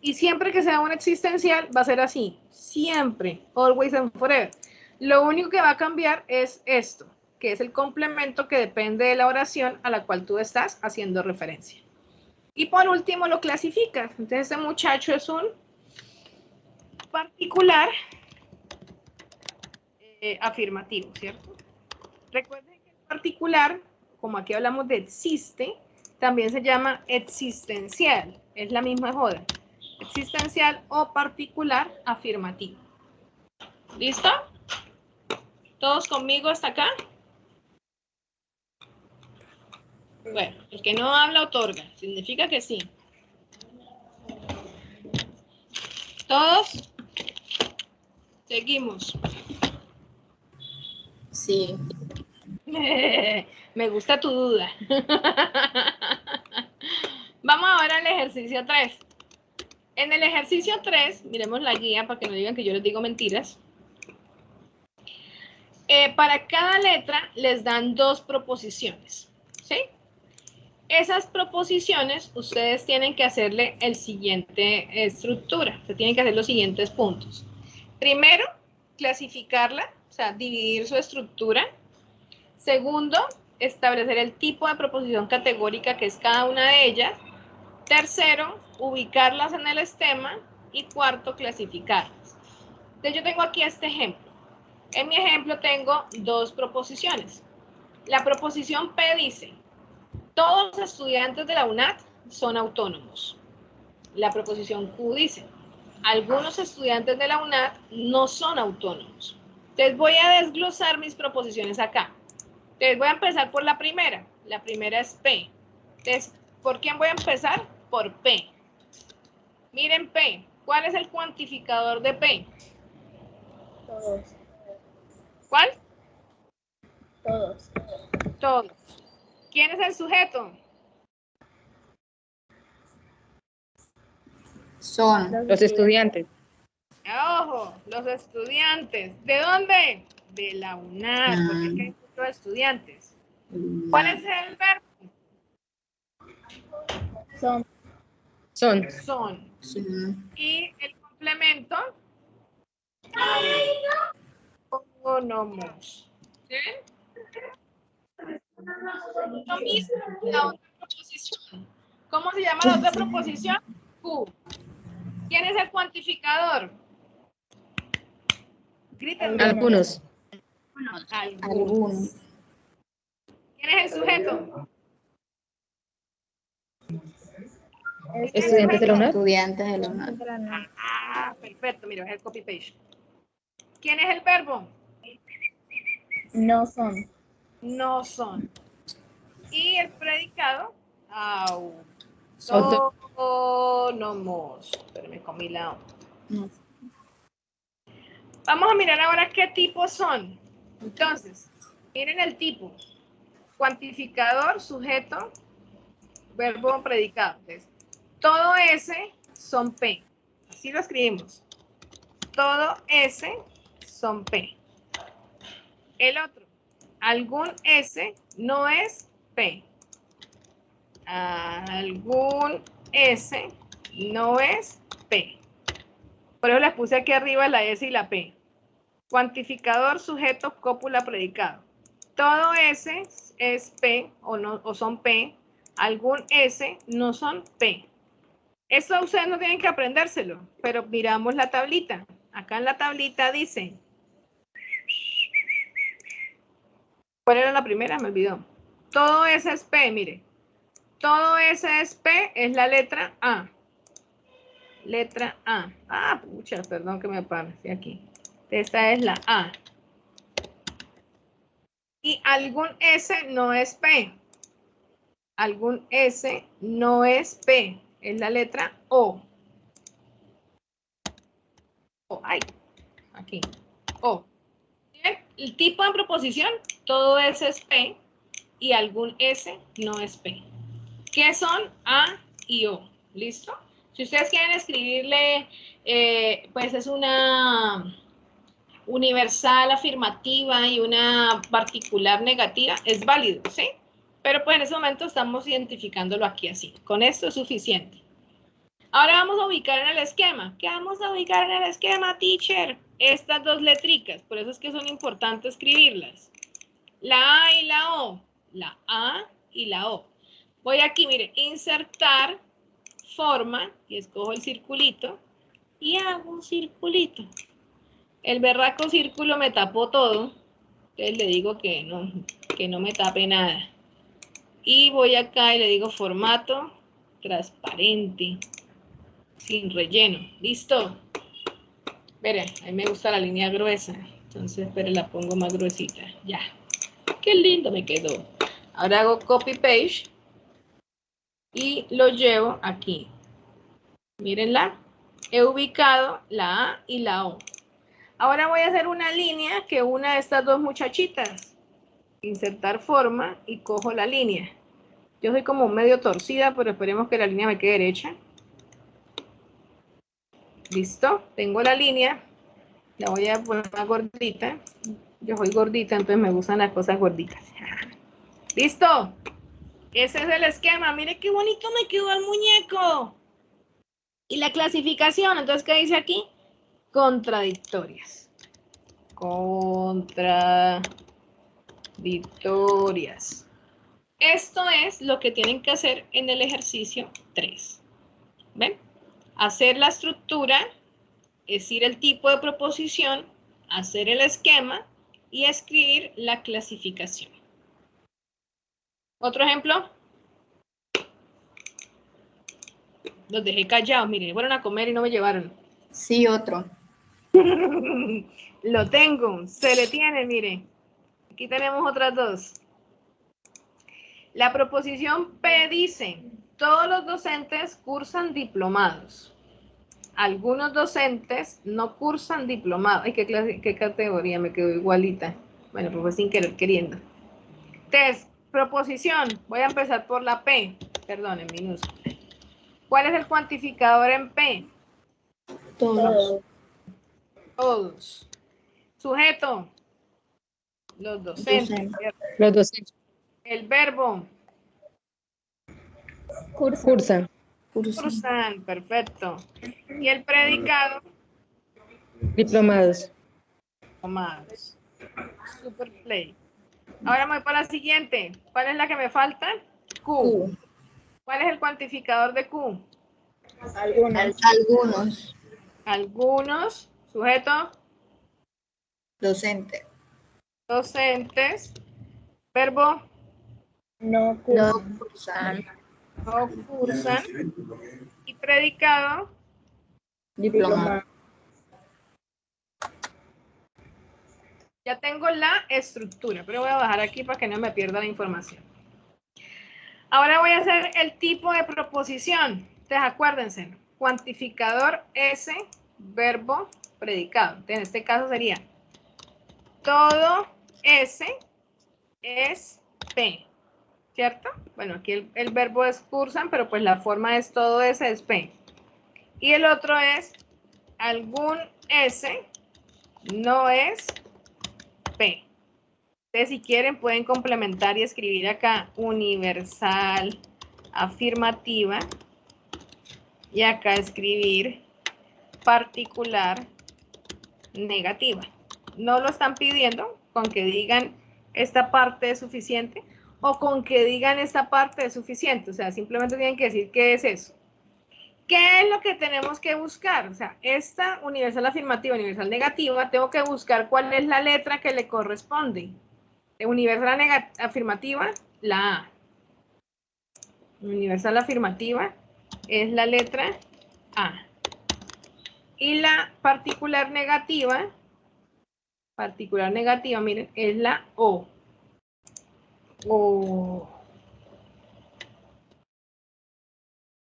Y siempre que sea un existencial, va a ser así, siempre, always and forever. Lo único que va a cambiar es esto, que es el complemento que depende de la oración a la cual tú estás haciendo referencia. Y por último lo clasificas. Entonces este muchacho es un particular afirmativo, ¿cierto? Recuerden que el particular, como aquí hablamos de existe, también se llama existencial. Es la misma joda. Existencial o particular afirmativo. ¿Listo? ¿Todos conmigo hasta acá? Bueno, el que no habla otorga. Significa que sí. ¿Todos? Seguimos. Sí. Me gusta tu duda. Vamos ahora al ejercicio 3. En el ejercicio 3, miremos la guía para que no digan que yo les digo mentiras. Para cada letra les dan 2 proposiciones, ¿sí? Esas proposiciones ustedes tienen que hacerle el siguiente estructura. Se tienen que hacer los siguientes puntos. Primero, clasificarla, o sea, dividir su estructura. Segundo, establecer el tipo de proposición categórica que es cada una de ellas. Tercero, ubicarlas en el estema. Y cuarto, clasificarlas. Entonces yo tengo aquí este ejemplo. En mi ejemplo tengo 2 proposiciones. La proposición P dice: todos los estudiantes de la UNAT son autónomos. La proposición Q dice: algunos estudiantes de la UNAT no son autónomos. Entonces voy a desglosar mis proposiciones acá. Entonces voy a empezar por la primera. La primera es P. Entonces, ¿por quién voy a empezar? Por P. Miren P. ¿Cuál es el cuantificador de P? Todos. ¿Cuál? Todos. Todos. ¿Quién es el sujeto? Son Los estudiantes. Ojo, los estudiantes. ¿De dónde? De la UNAD, porque es que hay muchos estudiantes. ¿Cuál es el verbo? Son. Son. Y el complemento, autónomos. ¿Sí? Lo mismo que la otra proposición. ¿Cómo se llama la otra proposición? Q. ¿Quién es el cuantificador? Griten. algunos. Algunos. ¿Quién es el sujeto? Estudiantes de la UNAD. Perfecto, mira, es el copy-paste. ¿Quién es el verbo? No son. No son. Y el predicado, autónomos. Pero me comí la O. Vamos a mirar ahora qué tipos son. Entonces, miren el tipo. Cuantificador, sujeto, verbo, predicado. Entonces, todo S son P. Así lo escribimos. Todo S son P. El otro, algún S no es P. Algún S no es P. Por eso les puse aquí arriba la S y la P. Cuantificador, sujeto, cópula, predicado. Todo S es P o, no, o son P, algún S no son P. Esto ustedes no tienen que aprendérselo, pero miramos la tablita. Acá en la tablita dice, ¿cuál era la primera? Me olvidó. Todo S es P, mire. Todo S es P, es la letra A. Letra A. Ah, pucha, perdón que me aparecí aquí. Esta es la A. Y algún S no es P. Algún S no es P. Es la letra O. O, ay, aquí. O. Bien, el tipo de proposición, todo S es P y algún S no es P. ¿Qué son A y O? ¿Listo? Si ustedes quieren escribirle, pues es una universal afirmativa y una particular negativa, es válido, ¿sí? Pero pues en ese momento estamos identificándolo aquí así. Con esto es suficiente. Ahora vamos a ubicar en el esquema. ¿Qué vamos a ubicar en el esquema, teacher? Estas dos letricas, por eso es que son importantes escribirlas. La A y la O. La A y la O. Voy aquí, mire, insertar, forma, y escojo el circulito, y hago un circulito. El berraco círculo me tapó todo, entonces le digo que no me tape nada. Y voy acá y le digo formato transparente, sin relleno. ¿Listo? Miren, a mí me gusta la línea gruesa, entonces pero la pongo más gruesita. Ya. Qué lindo me quedó. Ahora hago copy paste y lo llevo aquí. Mírenla. He ubicado la A y la O. Ahora voy a hacer una línea que una de estas dos muchachitas. Insertar forma y cojo la línea. Yo soy como medio torcida, pero esperemos que la línea me quede derecha. Listo, tengo la línea. La voy a poner más gordita. Yo soy gordita, entonces me gustan las cosas gorditas. Listo. Ese es el esquema. Mire qué bonito me quedó el muñeco. Y la clasificación, entonces, ¿qué dice aquí? Contradictorias. Contradictorias. Esto es lo que tienen que hacer en el ejercicio 3. ¿Ven? Hacer la estructura, es decir, el tipo de proposición, hacer el esquema y escribir la clasificación. ¿Otro ejemplo? Los dejé callados, miren, fueron a comer y no me llevaron. Sí, otro. Lo tengo, se le tiene, mire. Aquí tenemos otras dos. La proposición P dice, todos los docentes cursan diplomados. Algunos docentes no cursan diplomados. Ay, qué categoría, me quedó igualita. Bueno, pues fue sin querer queriendo. Test, proposición. Voy a empezar por la P. Perdón, en minúscula. ¿Cuál es el cuantificador en P? Todos. Todos. Sujeto. Los docentes. Los docentes El verbo. cursan. Cursan, perfecto. Y el predicado. Diplomados. Diplomados. Super play. Ahora me voy para la siguiente. ¿Cuál es la que me falta? Q. ¿Cuál es el cuantificador de Q? Algunos. Algunos. Sujeto. Docente. Docentes. Verbo. No cursan. No cursan. Y predicado. Diplomado. Ya tengo la estructura, pero voy a bajar aquí para que no me pierda la información. Ahora voy a hacer el tipo de proposición. Entonces, acuérdense, cuantificador S, verbo, predicado. Entonces, en este caso sería, todo S es P, ¿cierto? Bueno, aquí el verbo es cursan, pero pues la forma es todo S es P. Y el otro es, algún S no es P. Ustedes si quieren pueden complementar y escribir acá universal, afirmativa, y acá escribir particular, negativa. No lo están pidiendo, con que digan esta parte es suficiente, o con que digan esta parte es suficiente. O sea, simplemente tienen que decir qué es eso. ¿Qué es lo que tenemos que buscar? O sea, esta universal afirmativa, universal negativa, tengo que buscar cuál es la letra que le corresponde. De universal afirmativa, la A. Universal afirmativa es la letra A. Y la particular negativa, miren, es la O.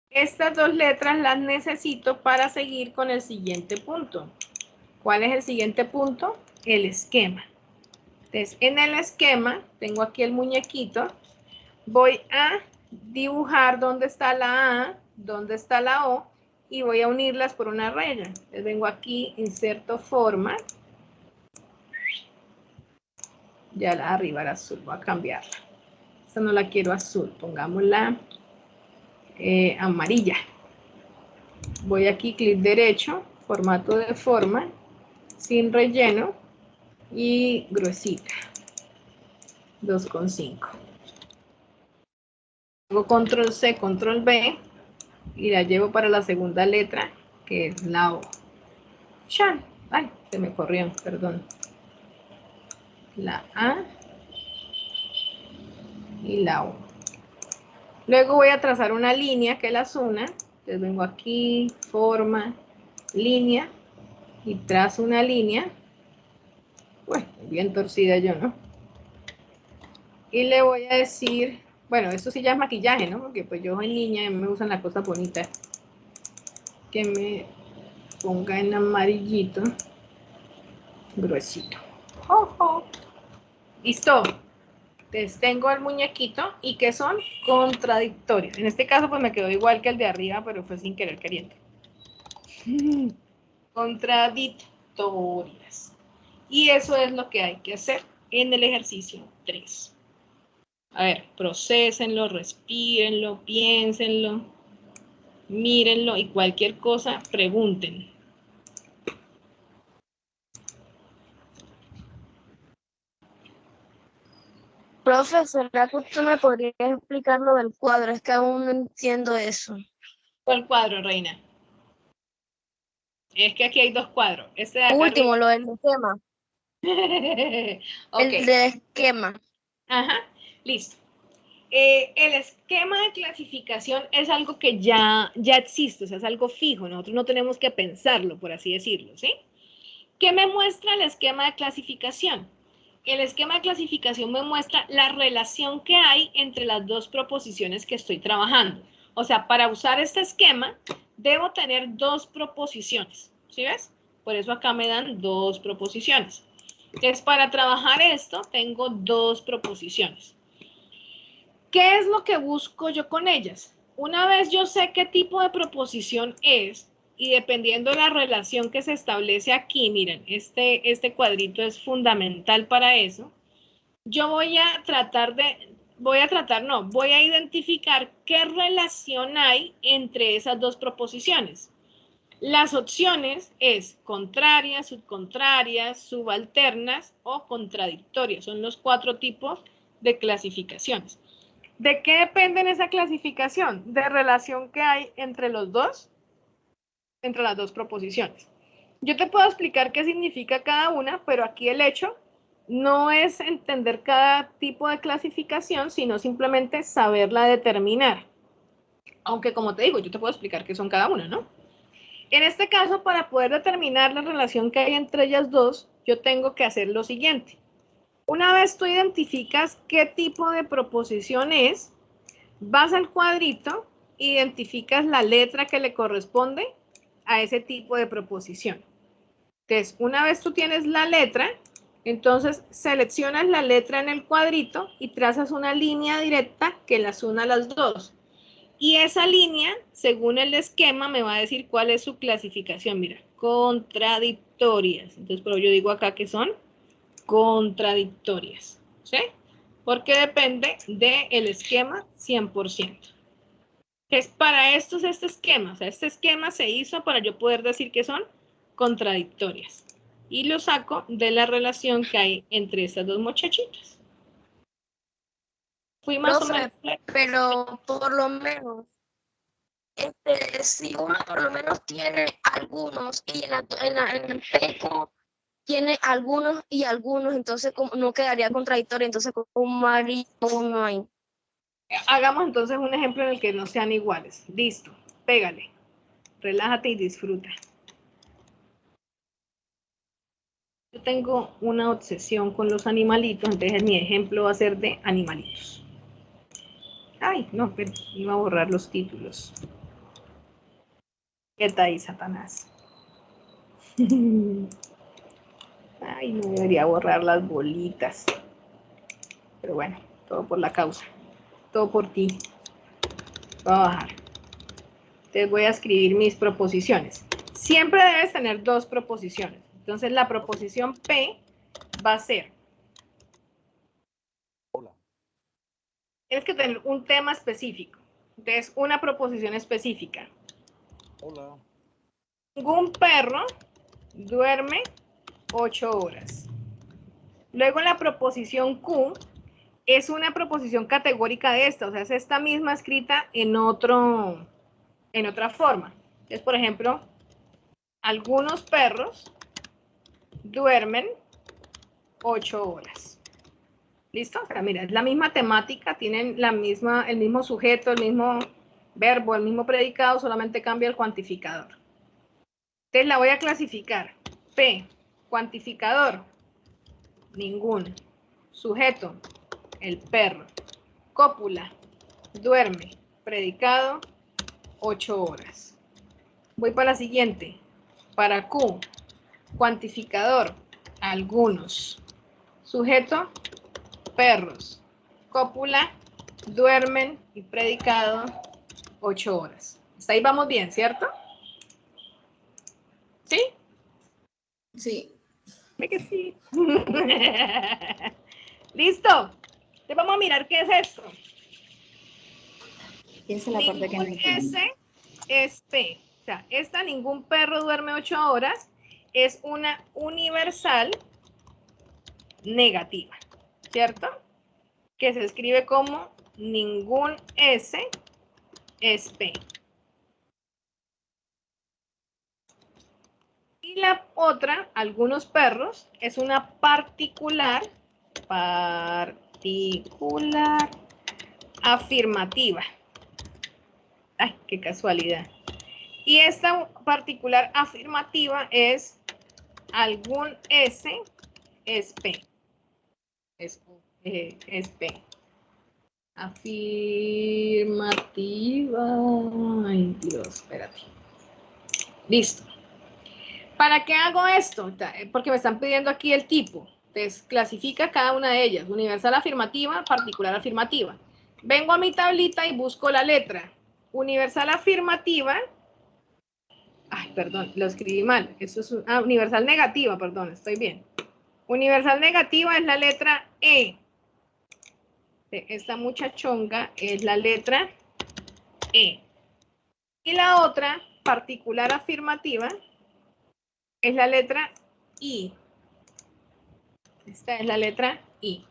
Estas dos letras las necesito para seguir con el siguiente punto. ¿Cuál es el siguiente punto? El esquema. Entonces, en el esquema, tengo aquí el muñequito, voy a dibujar dónde está la A, dónde está la O, y voy a unirlas por una raya. Entonces, vengo aquí, inserto forma. Ya la arriba era azul, voy a cambiarla. Esta no la quiero azul, pongámosla amarilla. Voy aquí, clic derecho, formato de forma, sin relleno y gruesita. 2,5. Hago control C, control V y la llevo para la segunda letra, que es la O. ¡Chan! Ay, se me corrió, perdón. La A y la O. Luego voy a trazar una línea que las una. Entonces vengo aquí, forma, línea, y trazo una línea. Bueno, bien torcida yo, ¿no? Y le voy a decir, bueno, esto sí ya es maquillaje, ¿no? Porque pues yo soy niña y me usan las cosas bonitas. Que me ponga en amarillito, gruesito. ¡Oh! Listo. Entonces tengo el muñequito y que son contradictorios. En este caso pues me quedó igual que el de arriba, pero fue sin querer queriendo. Contradictorias. Y eso es lo que hay que hacer en el ejercicio 3. A ver, procesenlo, respírenlo, piénsenlo, mírenlo y cualquier cosa, pregunten. Profesor, ¿será que usted me podría explicar lo del cuadro? Es que aún no entiendo eso. ¿Cuál cuadro, Reina? Es que aquí hay dos cuadros. Este de acá Último, arriba. lo del esquema. Okay. El del esquema. Ajá, listo. El esquema de clasificación es algo que ya existe, o sea, es algo fijo. Nosotros no tenemos que pensarlo, por así decirlo, ¿sí? ¿Qué me muestra el esquema de clasificación? El esquema de clasificación me muestra la relación que hay entre las dos proposiciones que estoy trabajando. O sea, para usar este esquema, debo tener dos proposiciones. ¿Sí ves? Por eso acá me dan dos proposiciones. Entonces, para trabajar esto, tengo dos proposiciones. ¿Qué es lo que busco yo con ellas? Una vez yo sé qué tipo de proposición es, y dependiendo de la relación que se establece aquí, miren, este cuadrito es fundamental para eso, yo voy a identificar qué relación hay entre esas dos proposiciones. Las opciones es contrarias, subcontrarias, subalternas o contradictorias. Son los 4 tipos de clasificaciones. ¿De qué depende esa clasificación? De relación que hay entre los dos, entre las dos proposiciones. Yo te puedo explicar qué significa cada una, pero aquí el hecho no es entender cada tipo de clasificación, sino simplemente saberla determinar. Aunque como te digo, yo te puedo explicar qué son cada una, ¿no? En este caso, para poder determinar la relación que hay entre ellas dos, yo tengo que hacer lo siguiente. Una vez tú identificas qué tipo de proposición es, vas al cuadrito, identificas la letra que le corresponde a ese tipo de proposición. Entonces, una vez tú tienes la letra, entonces seleccionas la letra en el cuadrito y trazas una línea directa que las una a las dos. Y esa línea, según el esquema, me va a decir cuál es su clasificación. Mira, contradictorias. Entonces, pero yo digo acá que son contradictorias, ¿sí? Porque depende del esquema 100%. Es para esto es este esquema. O sea, este esquema se hizo para yo poder decir que son contradictorias. Y lo saco de la relación que hay entre estas dos muchachitas. Fui más o Profe, menos. pero por lo menos, si uno por lo menos tiene algunos y en el PECO tiene algunos y algunos, entonces no quedaría contradictorio, entonces como haría uno ahí. Hagamos entonces un ejemplo en el que no sean iguales. Listo, pégale. Relájate y disfruta. Yo tengo una obsesión con los animalitos, entonces mi ejemplo va a ser de animalitos. Ay, no, pero iba a borrar los títulos. ¿Qué tal, Satanás? Ay, no debería borrar las bolitas. Pero bueno, todo por la causa. Todo por ti. Voy a bajar. Entonces voy a escribir mis proposiciones. Siempre debes tener dos proposiciones. Entonces la proposición P va a ser. Tienes que tener un tema específico. Entonces, una proposición específica. Hola. Ningún perro duerme 8 horas. Luego la proposición Q es una proposición categórica de esta, o sea, es esta misma escrita en otra forma. Entonces, por ejemplo, algunos perros duermen 8 horas. ¿Listo? O sea, mira, es la misma temática, tienen el mismo sujeto, el mismo verbo, el mismo predicado, solamente cambia el cuantificador. Entonces la voy a clasificar. P, cuantificador, ninguno. Sujeto, el perro. Cópula, duerme. Predicado, 8 horas. Voy para la siguiente. Para Q, cuantificador, algunos. Sujeto, perros. Cópula, duermen y predicado 8 horas. Hasta ahí vamos bien, ¿cierto? ¿Sí? Sí. Ve que sí. ¿Listo? Entonces vamos a mirar qué es esto. Esa es la parte que no Ningún entiendo. S es P. O sea, esta ningún perro duerme 8 horas es una universal negativa, ¿cierto? Que se escribe como ningún S es P. Y la otra, algunos perros, es una particular afirmativa. Ay, qué casualidad. Y esta particular afirmativa es algún S es P. Es P. Afirmativa. Ay, Dios, espérate. Listo. ¿Para qué hago esto? Porque me están pidiendo aquí el tipo. Entonces, clasifica cada una de ellas. Universal afirmativa, particular afirmativa. Vengo a mi tablita y busco la letra. Universal afirmativa. Ay, perdón, lo escribí mal. Eso es universal negativa, perdón, estoy bien. Universal negativa es la letra E. Esta muchachonga es la letra E. Y la otra, particular afirmativa, es la letra I. Esta es la letra I.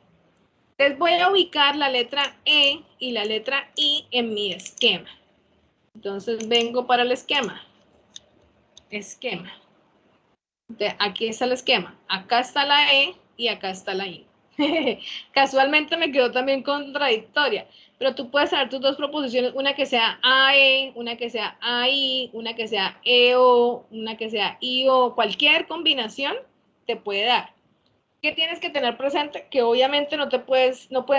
Entonces voy a ubicar la letra E y la letra I en mi esquema. Entonces vengo para el esquema. Esquema. Entonces, aquí está el esquema. Acá está la E y acá está la I. Casualmente me quedó también contradictoria. Pero tú puedes hacer tus dos proposiciones, una que sea AE, una que sea AI, una que sea EO, una que sea IO, cualquier combinación te puede dar. ¿Qué tienes que tener presente? Que obviamente no pueden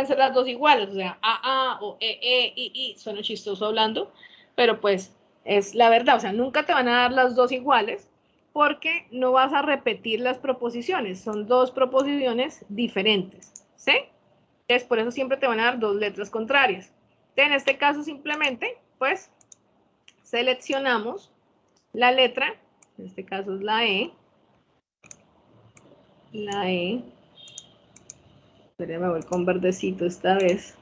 ser las dos iguales, o sea, AA o EE, II, suena chistoso hablando, pero pues es la verdad, o sea, nunca te van a dar las dos iguales porque no vas a repetir las proposiciones, son dos proposiciones diferentes, ¿sí? Entonces, por eso siempre te van a dar dos letras contrarias. Entonces, en este caso simplemente, pues, seleccionamos la letra, en este caso es la E, me voy con verdecito esta vez,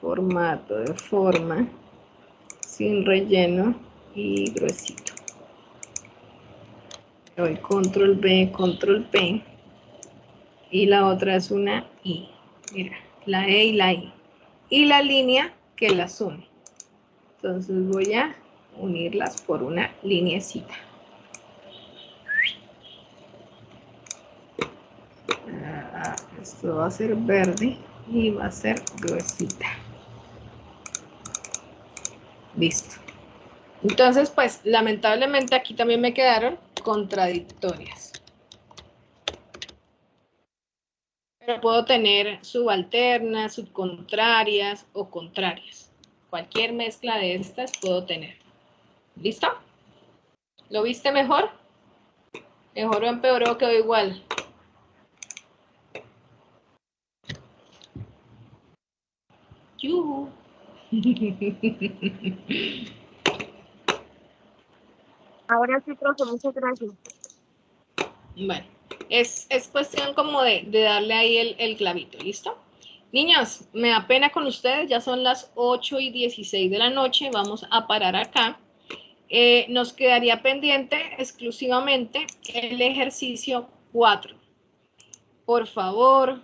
formato de forma, sin relleno y gruesito. Doy control B, control P, y la otra es una I, mira, la E y la I. y la línea que las une. Entonces voy a unirlas por una lineecita. Esto va a ser verde y va a ser gruesita. Listo. Entonces, pues, lamentablemente aquí también me quedaron contradictorias. Pero puedo tener subalternas, subcontrarias o contrarias. Cualquier mezcla de estas puedo tener. ¿Listo? ¿Lo viste mejor? ¿Mejoró, empeoró, quedó igual? ¡Yuhu! Ahora sí, profe, muchas gracias. Bueno, es cuestión como de darle ahí el clavito, ¿listo? Niños, me da pena con ustedes, ya son las 8:16 de la noche, vamos a parar acá. Nos quedaría pendiente exclusivamente el ejercicio 4. Por favor,